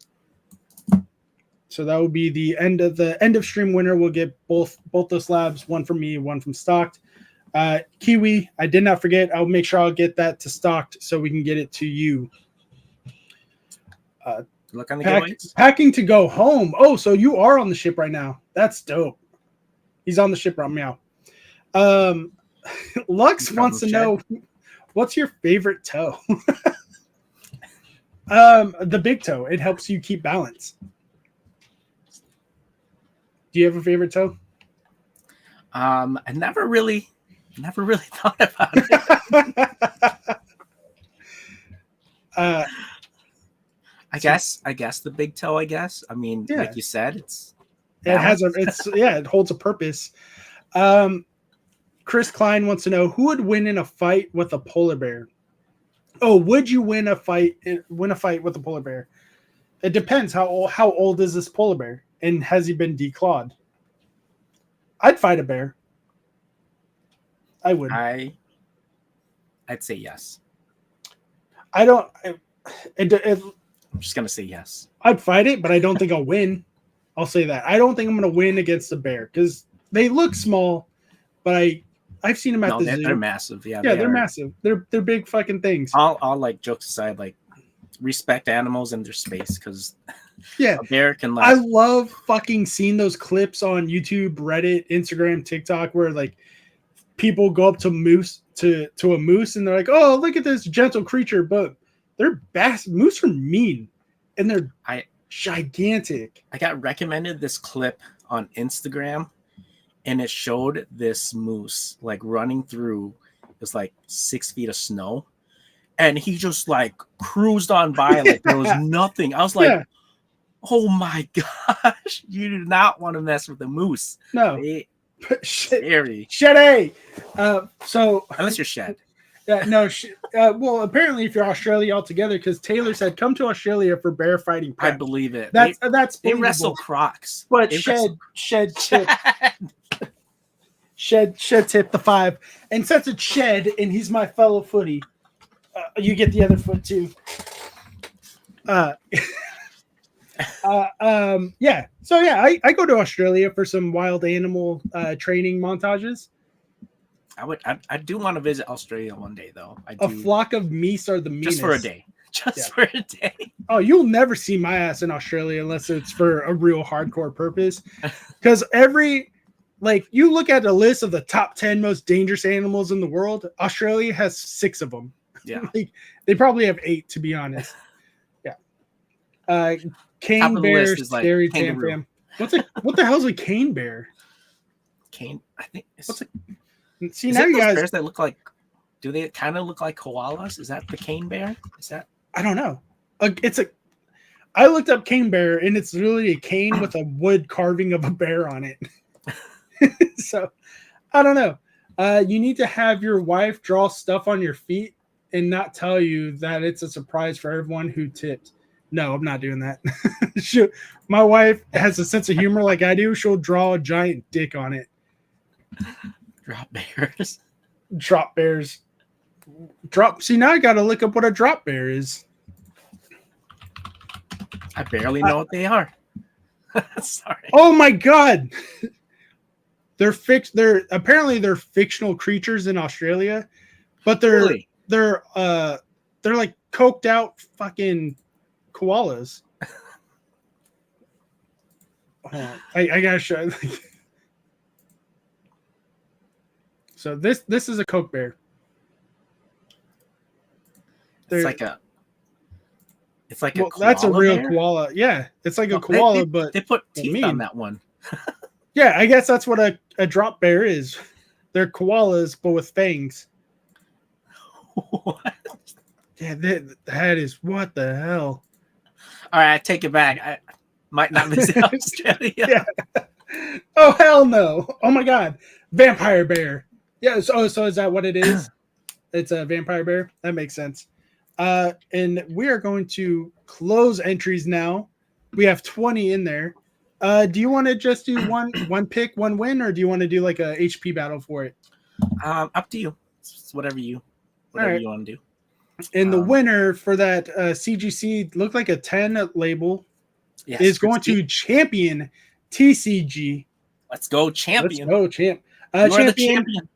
So that will be the end of stream winner. We'll get both the slabs, one from me, one from Stocked. Kiwi, I did not forget. I'll make sure I'll get that to Stocked so we can get it to you. Look on the packing to go home. Oh, so you are on the ship right now. That's dope. He's on the ship right now. Lux wants to know, what's your favorite toe? The big toe. It helps you keep balance. Do you have a favorite toe? I never really thought about it. I guess the big toe. I mean, yeah. Like you said, it holds a purpose. Chris Klein wants to know, who would win in a fight with a polar bear? Oh, would you win a fight with a polar bear? It depends. How old is this polar bear, and has he been declawed? I'd fight a bear. I would. I'd say yes. I'm just gonna say yes. I'd fight it, but I don't think I'll win. I'll say that. I don't think I'm gonna win against a bear because they look small, but I've seen them at the zoo. They're massive. Yeah, they're massive. They're big fucking things. All like jokes aside, like respect animals and their space because a bear can. I love fucking seeing those clips on YouTube, Reddit, Instagram, TikTok where like people go up to a moose and they're like, "Oh, look at this gentle creature," but moose are mean and they're gigantic. I got recommended this clip on Instagram. And it showed this moose like running through this like 6 feet of snow, and he just like cruised on by like there was nothing. I was like, "Oh my gosh, you do not want to mess with a moose." No, scary. Shed. So unless you're Shed. Yeah, no. Well, apparently, if you're Australia altogether, because Taylor said, "Come to Australia for bear fighting." Prep. I believe it. That's they wrestle crocs. But Shed tip the 5, and since it's Shed and he's my fellow footy, you get the other foot too. Yeah. So yeah, I go to Australia for some wild animal training montages. I do want to visit Australia one day though. A flock of meese are the meanest. Just for a day. For a day. Oh, you'll never see my ass in Australia unless it's for a real hardcore purpose. Because you look at a list of the top 10 most dangerous animals in the world, Australia has 6 of them. Yeah. They probably have 8, to be honest. Yeah. Cane bear, scary fam. What the hell's a cane bear? Cane, I think it's see, now you guys bears that look like, do they kind of look like koalas? Is that the cane bear? Is that? I don't know. I looked up cane bear and it's really a cane with a wood carving of a bear on it. So I don't know. You need to have your wife draw stuff on your feet and not tell you that it's a surprise for everyone who tipped. No, I'm not doing that. My wife has a sense of humor like I do. She'll draw a giant dick on it. Drop bears. Drop bears. Drop. See, now I got to look up what a drop bear is. I barely know what they are. Sorry. Oh my god. They're apparently they're fictional creatures in Australia, but they're like coked out fucking koalas. I gotta show. So this is a coke bear. It's like a koala. That's a real bear? koala. Yeah, it's like a koala, but they put teeth on that one. Yeah, I guess that's what a drop bear is. They're koalas, but with fangs. What? Yeah, that is what the hell. All right, I take it back. I might not visit Australia. Yeah. Oh hell no! Oh my god, vampire bear. Yeah. So is that what it is? It's a vampire bear. That makes sense. And we are going to close entries now. We have 20 in there. Do you want to just do one pick, one win, or do you want to do like a HP battle for it? Up to you. It's whatever you right. want to do. And the winner for that CGC looked like a 10 label is going to champion TCG. Let's go, champion. Let's go, champ. Champion.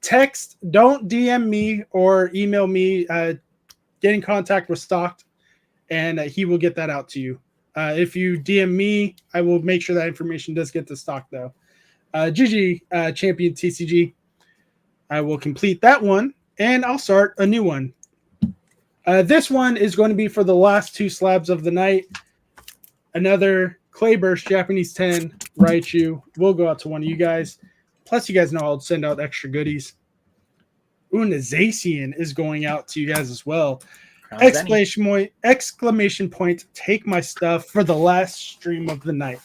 Text, don't DM me or email me. Get in contact with Stocked, and he will get that out to you. If you DM me, I will make sure that information does get to Stock, though. GG, champion TCG. I will complete that one, and I'll start a new one. This one is going to be for the last two slabs of the night. Another Clayburst Japanese 10 Raichu will go out to one of you guys. Plus, you guys know I'll send out extra goodies. Nazacian is going out to you guys as well. Exclamation point, take my stuff for the last stream of the night.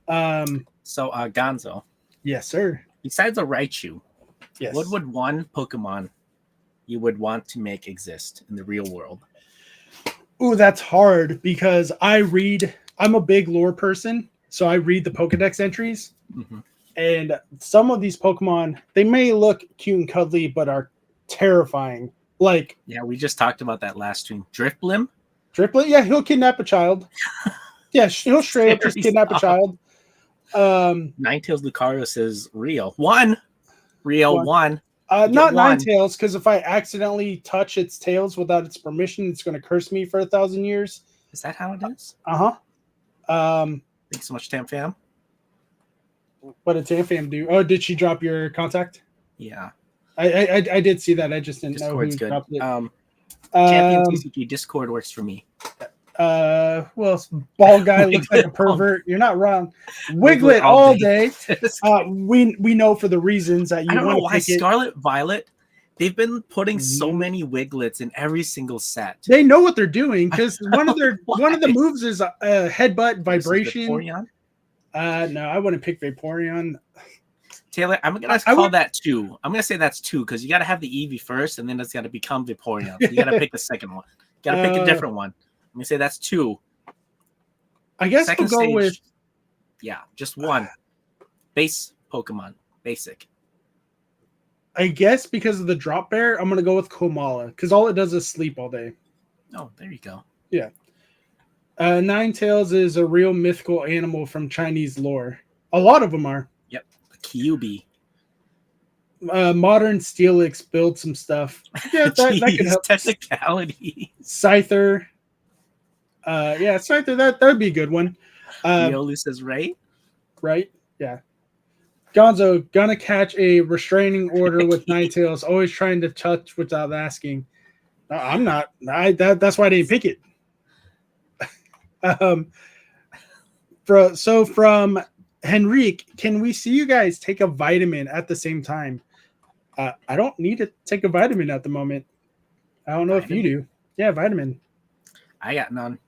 So, Gonzo. Yes, sir. Besides a Raichu, yes, what would one Pokemon you would want to make exist in the real world? Ooh, that's hard because I'm a big lore person, so I read the Pokedex entries. Mm-hmm. And some of these Pokemon, they may look cute and cuddly, but are terrifying. Like, yeah, we just talked about that last stream. Drifblim? Yeah, he'll kidnap a child. Yeah, he'll straight up just kidnap a child. Ninetales Lucario is real. One. Not Ninetales, because if I accidentally touch its tails without its permission, it's going to curse me for 1,000 years. Is that how it is? Uh-huh. Thanks so much, Tamfam. What did Tamfam do? Oh, did she drop your contact? Yeah. I did see that. I just didn't Discord's know who dropped it. Champion TCG Discord works for me. Well, bald guy looks like a pervert. You're not wrong. Wiglet all day. We know for the reasons that you want to. I don't know why Scarlet Violet. They've been putting so many Wiglets in every single set. They know what they're doing because one of the moves is headbutt vibration. No, I wouldn't pick Vaporeon. Taylor, I'm gonna call that 2. I'm gonna say that's 2 because you gotta have the Eevee first, and then it's gotta become Vaporeon. So you gotta pick the second one. You gotta pick a different one. I'm gonna say that's 2. I guess second we'll go with just one. Base Pokemon. Basic. I guess because of the drop bear, I'm gonna go with Komala because all it does is sleep all day. Oh, there you go. Yeah. Ninetales is a real mythical animal from Chinese lore. A lot of them are. Yep. Kyuubi. Modern Steelix build some stuff. Yeah, that could help. Technicality. Scyther. Scyther, that would be a good one. Riolu says right? Right? Yeah. Gonzo, gonna catch a restraining order with Ninetales, always trying to touch without asking. I'm not. That's why I didn't pick it. From Henrique, can we see you guys take a vitamin at the same time? I don't need to take a vitamin at the moment. I don't know if you do. Yeah, vitamin. I got none.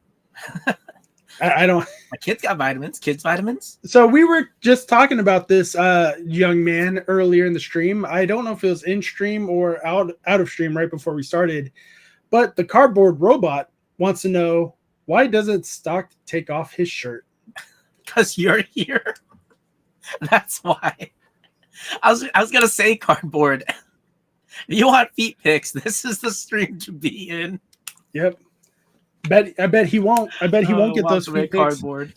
I don't. My kids got vitamins. Kids vitamins. So we were just talking about this young man earlier in the stream. I don't know if it was in stream or out of stream right before we started, but the cardboard robot wants to know, why doesn't Stock take off his shirt? Because you're here. That's why. I was gonna say, cardboard. If you want feet pics, this is the stream to be in. Yep. I bet he won't. I bet he won't get those feet pics. Cardboard.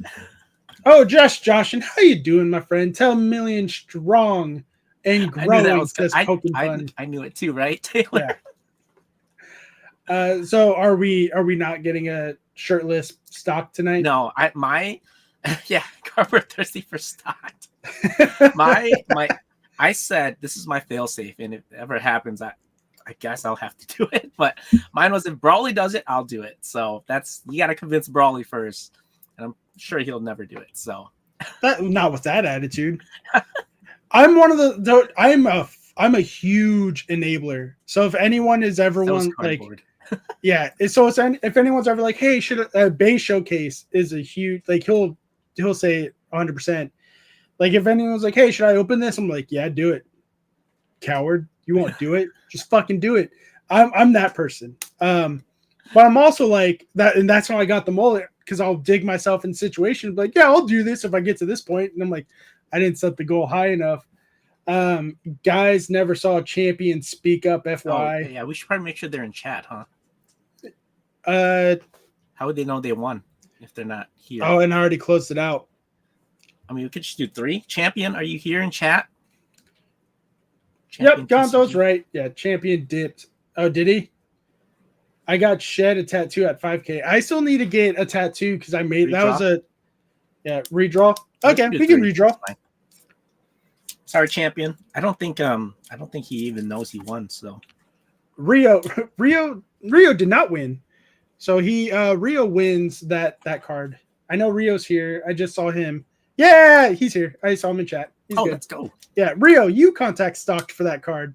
Oh, Josh, and how you doing, my friend? 10 million strong and growing. Says Poking Fun. I knew it too, right, Taylor? Yeah. So are we not getting a shirtless Stock tonight? No, cardboard thirsty for Stock. I said this is my fail-safe, and if it ever happens, I guess I'll have to do it. But mine was, if Brawley does it, I'll do it. So you got to convince Brawley first, and I'm sure he'll never do it. So not with that attitude. I'm one of the. I'm a huge enabler. So if anyone is ever one like, yeah. So if anyone's ever like, hey, should a base showcase is a huge, like, he'll say 100%. Like, if anyone's like, hey, should I open this? I'm like, yeah, do it. Coward. You won't do it. Just fucking do it. I'm that person. But I'm also like that, and that's how I got the mullet, because I'll dig myself in situations like, yeah, I'll do this if I get to this point. And I'm like, I didn't set the goal high enough. Guys never saw a champion speak up, FY. Oh, yeah, we should probably make sure they're in chat, huh? How would they know they won if they're not here? Oh, and I already closed it out. I mean, we could just do 3. Champion, are you here in chat? Champion, yep, Gonzo's right. Yeah, champion dipped. Oh, did he? I got shed a tattoo at 5K. I still need to get a tattoo because I made redraw. That was a redraw. Okay, we can redraw. Sorry, champion. I don't think he even knows he won. So Rio did not win. So Rio wins that card. I know Rio's here. I just saw him. Yeah, he's here. I saw him in chat. He's good. Let's go. Yeah, Rio, you contact Stocked for that card.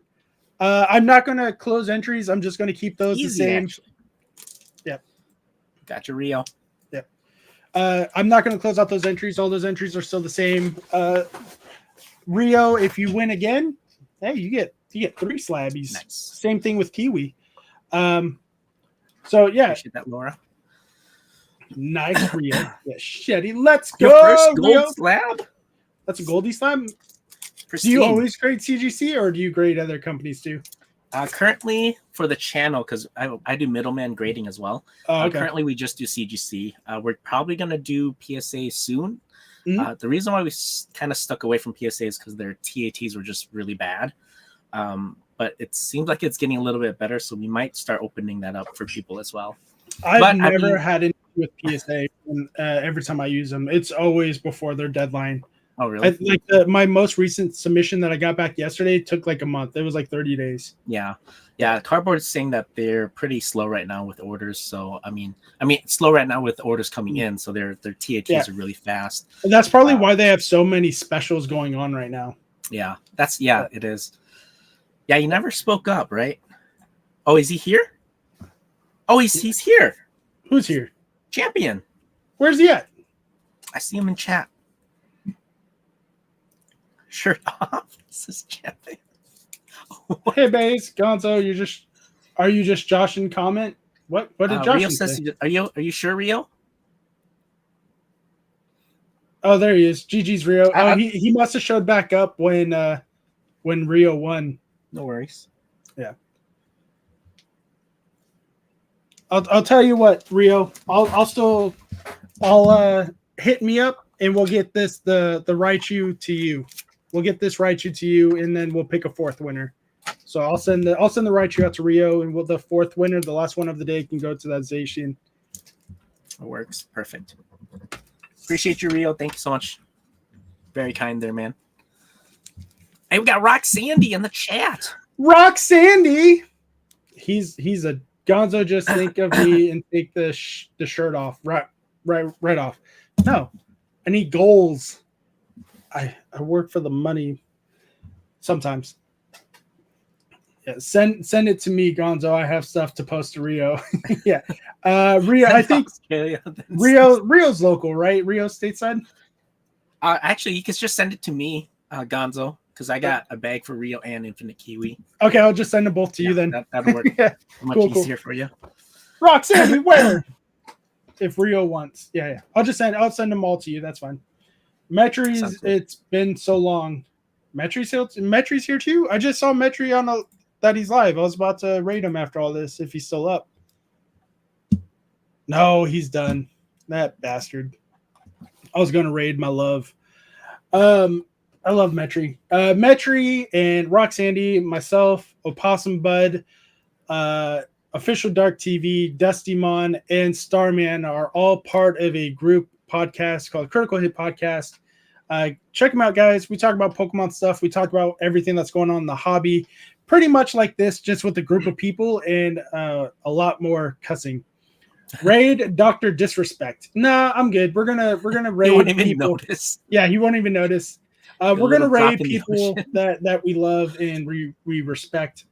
I'm not going to close entries. I'm just going to keep those the same. Actually. Yep. Gotcha, Rio. Yep. I'm not going to close out those entries. All those entries are still the same. Rio, if you win again, hey, you get 3 slabbies. Nice. Same thing with Kiwi. So yeah. Appreciate that, Laura. Nice, Rio. Yeah, Shetty, let's go. Your first gold Rio. slab? That's a Goldie slab. Pristine. Do you always grade CGC, or do you grade other companies too? Currently, for the channel, because I do middleman grading as well. Okay. Currently, we just do CGC. We're probably going to do PSA soon. Mm-hmm. The reason why we kind of stuck away from PSA is because their TATs were just really bad. But it seems like it's getting a little bit better, so we might start opening that up for people as well. I've never had an issue with PSA. Every time I use them, it's always before their deadline. Oh, really? My most recent submission that I got back yesterday took like a month. It was like 30 days. Yeah. Cardboard's saying that they're pretty slow right now with orders. So I mean, slow right now with orders coming in. So their TATs are really fast. And that's probably why they have so many specials going on right now. Yeah, it is. Yeah, you never spoke up, right? Oh, is he here? Oh, he's here. Who's here? Champion. Where's he at? I see him in chat. Shirt off. This is Champion. Hey, Baze, Gonzo, are you just Josh in comment? What did Josh Rio say? Are you sure, Rio? Oh, there he is. GG's Rio. He must have showed back up when Rio won. No worries. Yeah. I'll tell you what, Rio. I'll hit me up and we'll get this the Raichu to you. We'll get this Raichu to you, and then we'll pick a 4th winner. So I'll send the Raichu out to Rio, and the 4th winner, the last one of the day, can go to that Zacian. It works. Perfect. Appreciate you, Rio. Thank you so much. Very kind there, man. Hey, we got Rock Sandy in the chat. Rock Sandy. He's a Gonzo. Just think of me and take the shirt off. Right off. No, I need goals. I work for the money sometimes. Yeah, send it to me, Gonzo. I have stuff to post to Rio. Yeah. Rio, I think Rio's local, right? Rio stateside? Actually, you can just send it to me, Gonzo, because I got a bag for Rio and Infinite Kiwi. Okay, I'll just send them both to you then. That'll work. Yeah, much easier for you. Roxanne, where? If Rio wants. Yeah. I'll send them all to you. That's fine. Metri's, it's been so long. Metri's here too? I just saw Metri on that he's live. I was about to raid him after all this if he's still up. No, he's done. That bastard. I was gonna raid my love. I love Metri. Metri and Roxandy, myself, Opossum Bud, Official Dark TV, Dusty Mon, and Starman are all part of a group podcast called Critical Hit Podcast. Check them out, guys. We talk about Pokemon stuff. We talk about everything that's going on in the hobby, pretty much like this, just with a group of people and a lot more cussing. Raid Dr. Disrespect. Nah, I'm good. We're gonna raid. He won't even people. Notice. Yeah, he won't even notice. We're gonna raid people that we love and we respect.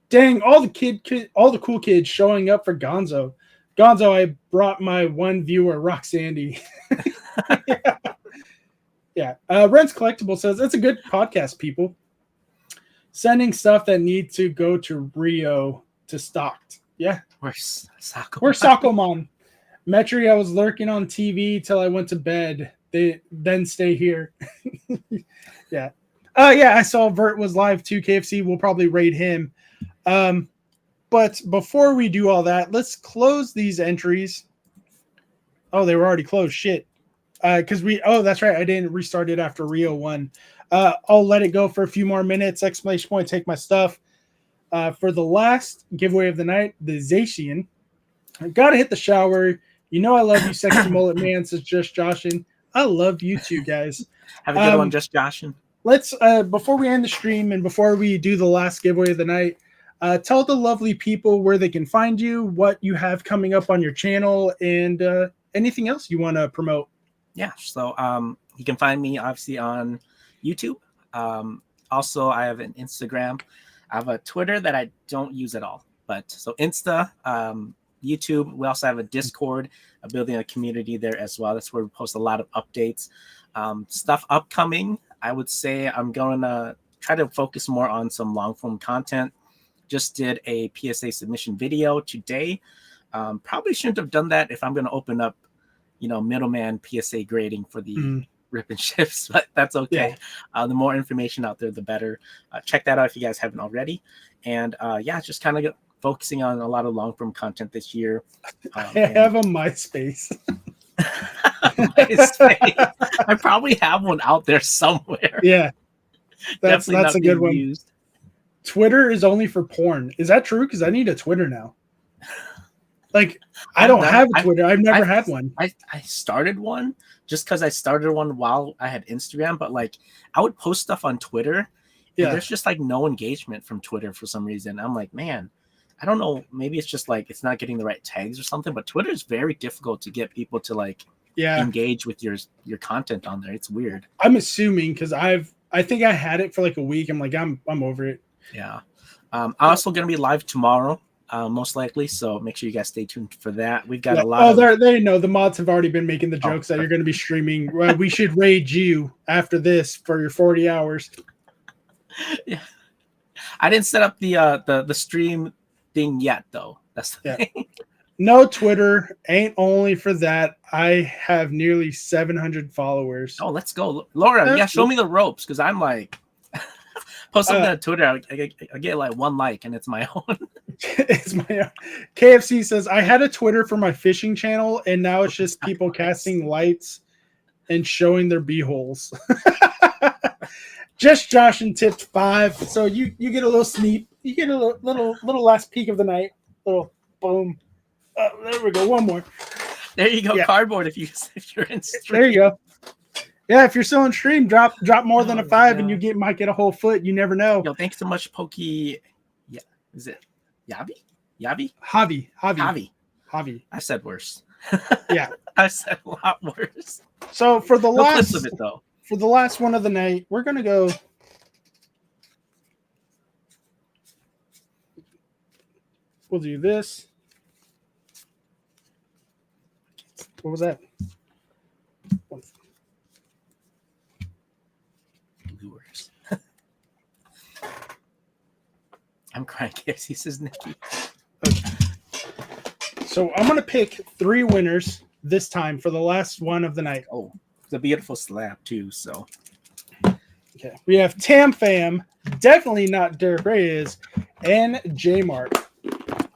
Dang, all the cool kids showing up for Gonzo. Gonzo, I brought my one viewer, Roxandy. Yeah. Rent's Collectible says it's a good podcast, people. Sending stuff that need to go to Rio to stocked. Yeah. Where's Sakomon? Where's Sakomon? Metri, I was lurking on TV till I went to bed. They then stay here. Yeah. Yeah, I saw Vert was live too. KFC. We'll probably raid him. But before we do all that, let's close these entries. Oh, they were already closed. Shit. Because that's right. I didn't restart it after Rio won. I'll let it go for a few more minutes. Exclamation point, take my stuff. For the last giveaway of the night, the Zacian. I gotta hit the shower. You know I love you, sexy mullet man, says Just Joshin. I love you too, guys. Have a good one, Just Joshin. Let's before we end the stream and before we do the last giveaway of the night, tell the lovely people where they can find you, what you have coming up on your channel, and anything else you want to promote. Yeah, so you can find me obviously on YouTube. Also, I have an Instagram. I have a Twitter that I don't use at all. But so Insta, YouTube. We also have a Discord, building a community there as well. That's where we post a lot of updates. Stuff upcoming. I would say I'm going to try to focus more on some long form content. Just did a PSA submission video today. Probably shouldn't have done that if I'm going to open up, middleman PSA grading for the rip and ships, but that's okay. Yeah. The more information out there, the better. Check that out if you guys haven't already. And just kind of focusing on a lot of long form content this year. I have a MySpace. MySpace. I probably have one out there somewhere. Yeah, that's a good one. Used. Twitter is only for porn. Is that true? Because I need a Twitter now. Like, I don't have a Twitter. I've never had one. I started one just because I started one while I had Instagram, but like I would post stuff on Twitter. Yeah. There's just like no engagement from Twitter for some reason. I'm like, man, I don't know. Maybe it's just like it's not getting the right tags or something, but Twitter is very difficult to get people to like engage with your content on there. It's weird. I'm assuming because I think I had it for like a week. I'm like, I'm over it. Yeah. I'm also going to be live tomorrow. Most likely, so make sure you guys stay tuned for that. We've got a lot. They know the mods have already been making the jokes that you're going to be streaming. We should raid you after this for your 40 hours. Yeah, I didn't set up the stream thing yet, though. That's the thing. No Twitter, ain't only for that. I have nearly 700 followers. Oh, let's go, Laura. Show me the ropes because I'm like. Post something on Twitter. I get like one like, and it's my own. It's my own. KFC says I had a Twitter for my fishing channel, and now it's just people casting lights and showing their beeholes. Just Josh and tipped 5, so you get a little sneak. You get a little last peek of the night. Little boom. Oh, there we go. One more. There you go. Yeah. Cardboard. If you're in stream. There you go. Yeah, if you're still on stream, drop more than a 5 and you might get a whole foot. You never know. Yo, thanks so much, Pokey. Yeah, is it Yavi? Javi. I said worse. Yeah, I said a lot worse. So for the last of it though, for the last one of the night, we're gonna go. We'll do this. What was that? Lures. I'm crying. Yes, he says Nikki. Okay. So I'm gonna pick 3 winners this time for the last one of the night. Oh, it's a beautiful slab too. So okay, we have Tam Fam, definitely not Derek Reyes, and J Mark.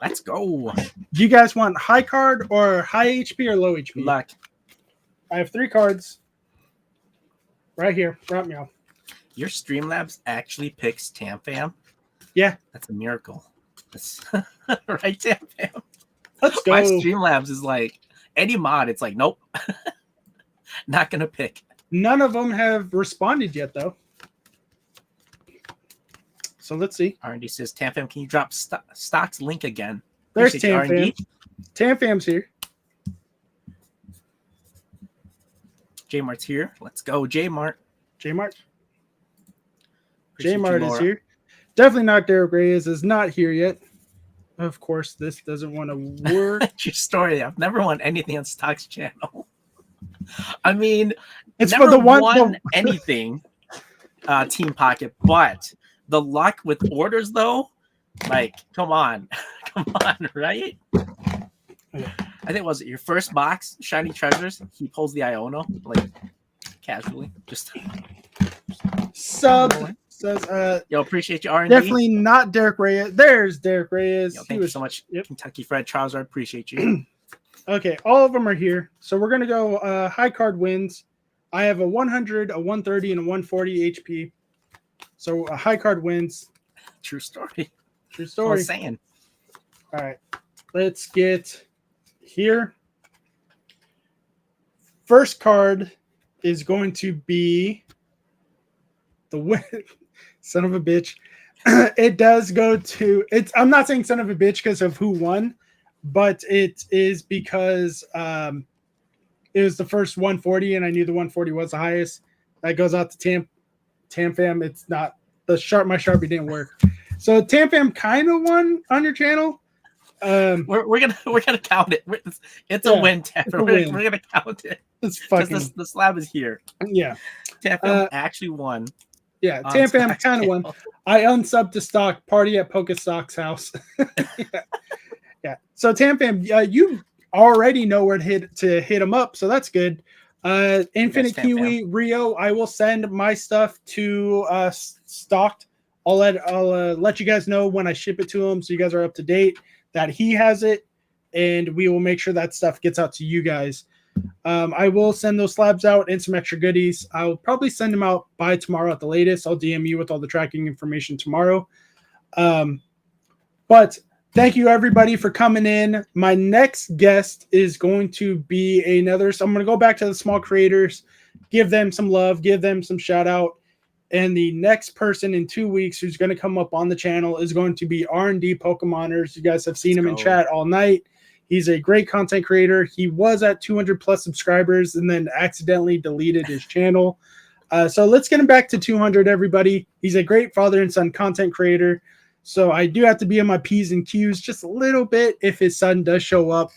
Let's go. Do you guys want high card or high HP or low HP? Luck. I have 3 cards right here. Front meow. Your Streamlabs actually picks Tam Fam. Yeah, that's a miracle. That's right, Tam Fam. Let's go. My Streamlabs is like any mod. It's like nope, not gonna pick. None of them have responded yet, though. So let's see. R&D says, Tam Fam, can you drop stocks link again? There's Tam Fam. Tam Fam's here. J Mart's here. Let's go, J Mart. J Mart. J Mart is here. Definitely not Derek Reyes is not here yet. Of course, this doesn't want to work. True story. I've never won anything on Stocks channel. I mean, it's never for the one won anything, Team Pocket, but the luck with orders though, like, come on, right? I think was it your first box, Shiny Treasures? He pulls the Iono like casually, just sub says, yo, appreciate you, R&D. Definitely not Derek Reyes. There's Derek Reyes. Yo, thank you so much, Kentucky Fred Charizard. Appreciate you. Okay, all of them are here. So we're gonna go high card wins. I have a 100, a 130, and a 140 HP. So a high card wins. True story. True story. I was saying. All right, let's get here. First card is going to be the win. Son of a bitch. It does go to it's. I'm not saying son of a bitch because of who won, but it is because it was the first 140, and I knew the 140 was the highest. That goes out to Tam Fam. It's not my Sharpie didn't work. So Tam Fam kind of won on your channel. We're gonna count it. It's a win, Tam. We're gonna count it. It's fucking. The slab is here. Yeah. Tam Fam actually won. Yeah, Tam Fam kind of won. I unsubbed to stock party at Pokestock's house. Yeah. So Tam Fam, you already know where to hit them up, so that's good. Infinite Kiwi, Rio, I will send my stuff to stocked. I'll let you guys know when I ship it to him, so you guys are up to date that he has it, and we will make sure that stuff gets out to you guys. I will send those slabs out and some extra goodies. I'll probably send them out by tomorrow at the latest. I'll DM you with all the tracking information tomorrow. But thank you everybody for coming in. My next guest is going to be another. So I'm going to go back to the small creators, give them some love, give them some shout out. And the next person in 2 weeks who's going to come up on the channel is going to be R&D Pokemoners. You guys have seen him in chat all night. He's a great content creator. He was at 200 plus subscribers and then accidentally deleted his channel. So let's get him back to 200, everybody. He's a great father and son content creator. So I do have to be on my P's and Q's just a little bit if his son does show up.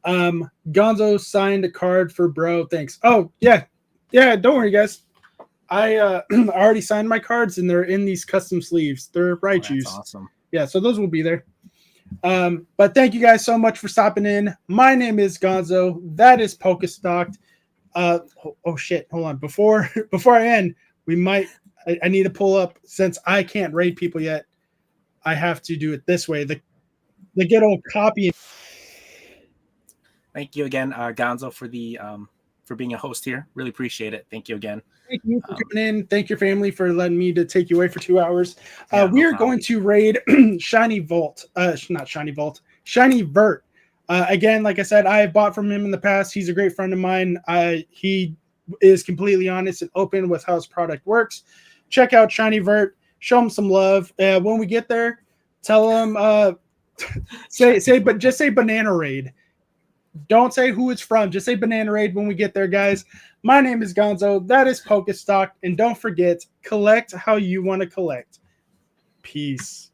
Gonzo signed a card for bro. Thanks. Oh, yeah. Yeah, don't worry, guys. I already signed my cards and they're in these custom sleeves. They're Raichus. That's awesome. Yeah, so those will be there. But thank you guys so much for stopping in. My name is Gonzo. That is Pokestocked. Oh shit, hold on. Before I end, I need to pull up, since I can't raid people yet. I have to do it this way. The good old copy. Thank you again, Gonzo, for being a host here. Really appreciate it. Thank you again. Thank you for coming in. Thank your family for letting me to take you away for 2 hours. We are going to raid Shiny Volt. Not Shiny Volt. Shiny Vert. Again, like I said, I have bought from him in the past. He's a great friend of mine. He is completely honest and open with how his product works. Check out Shiny Vert. Show him some love. When we get there, tell him but just say Banana Raid. Don't say who it's from. Just say Banana Raid when we get there, guys. My name is Gonzo. That is Pokestock. And don't forget, collect how you want to collect. Peace.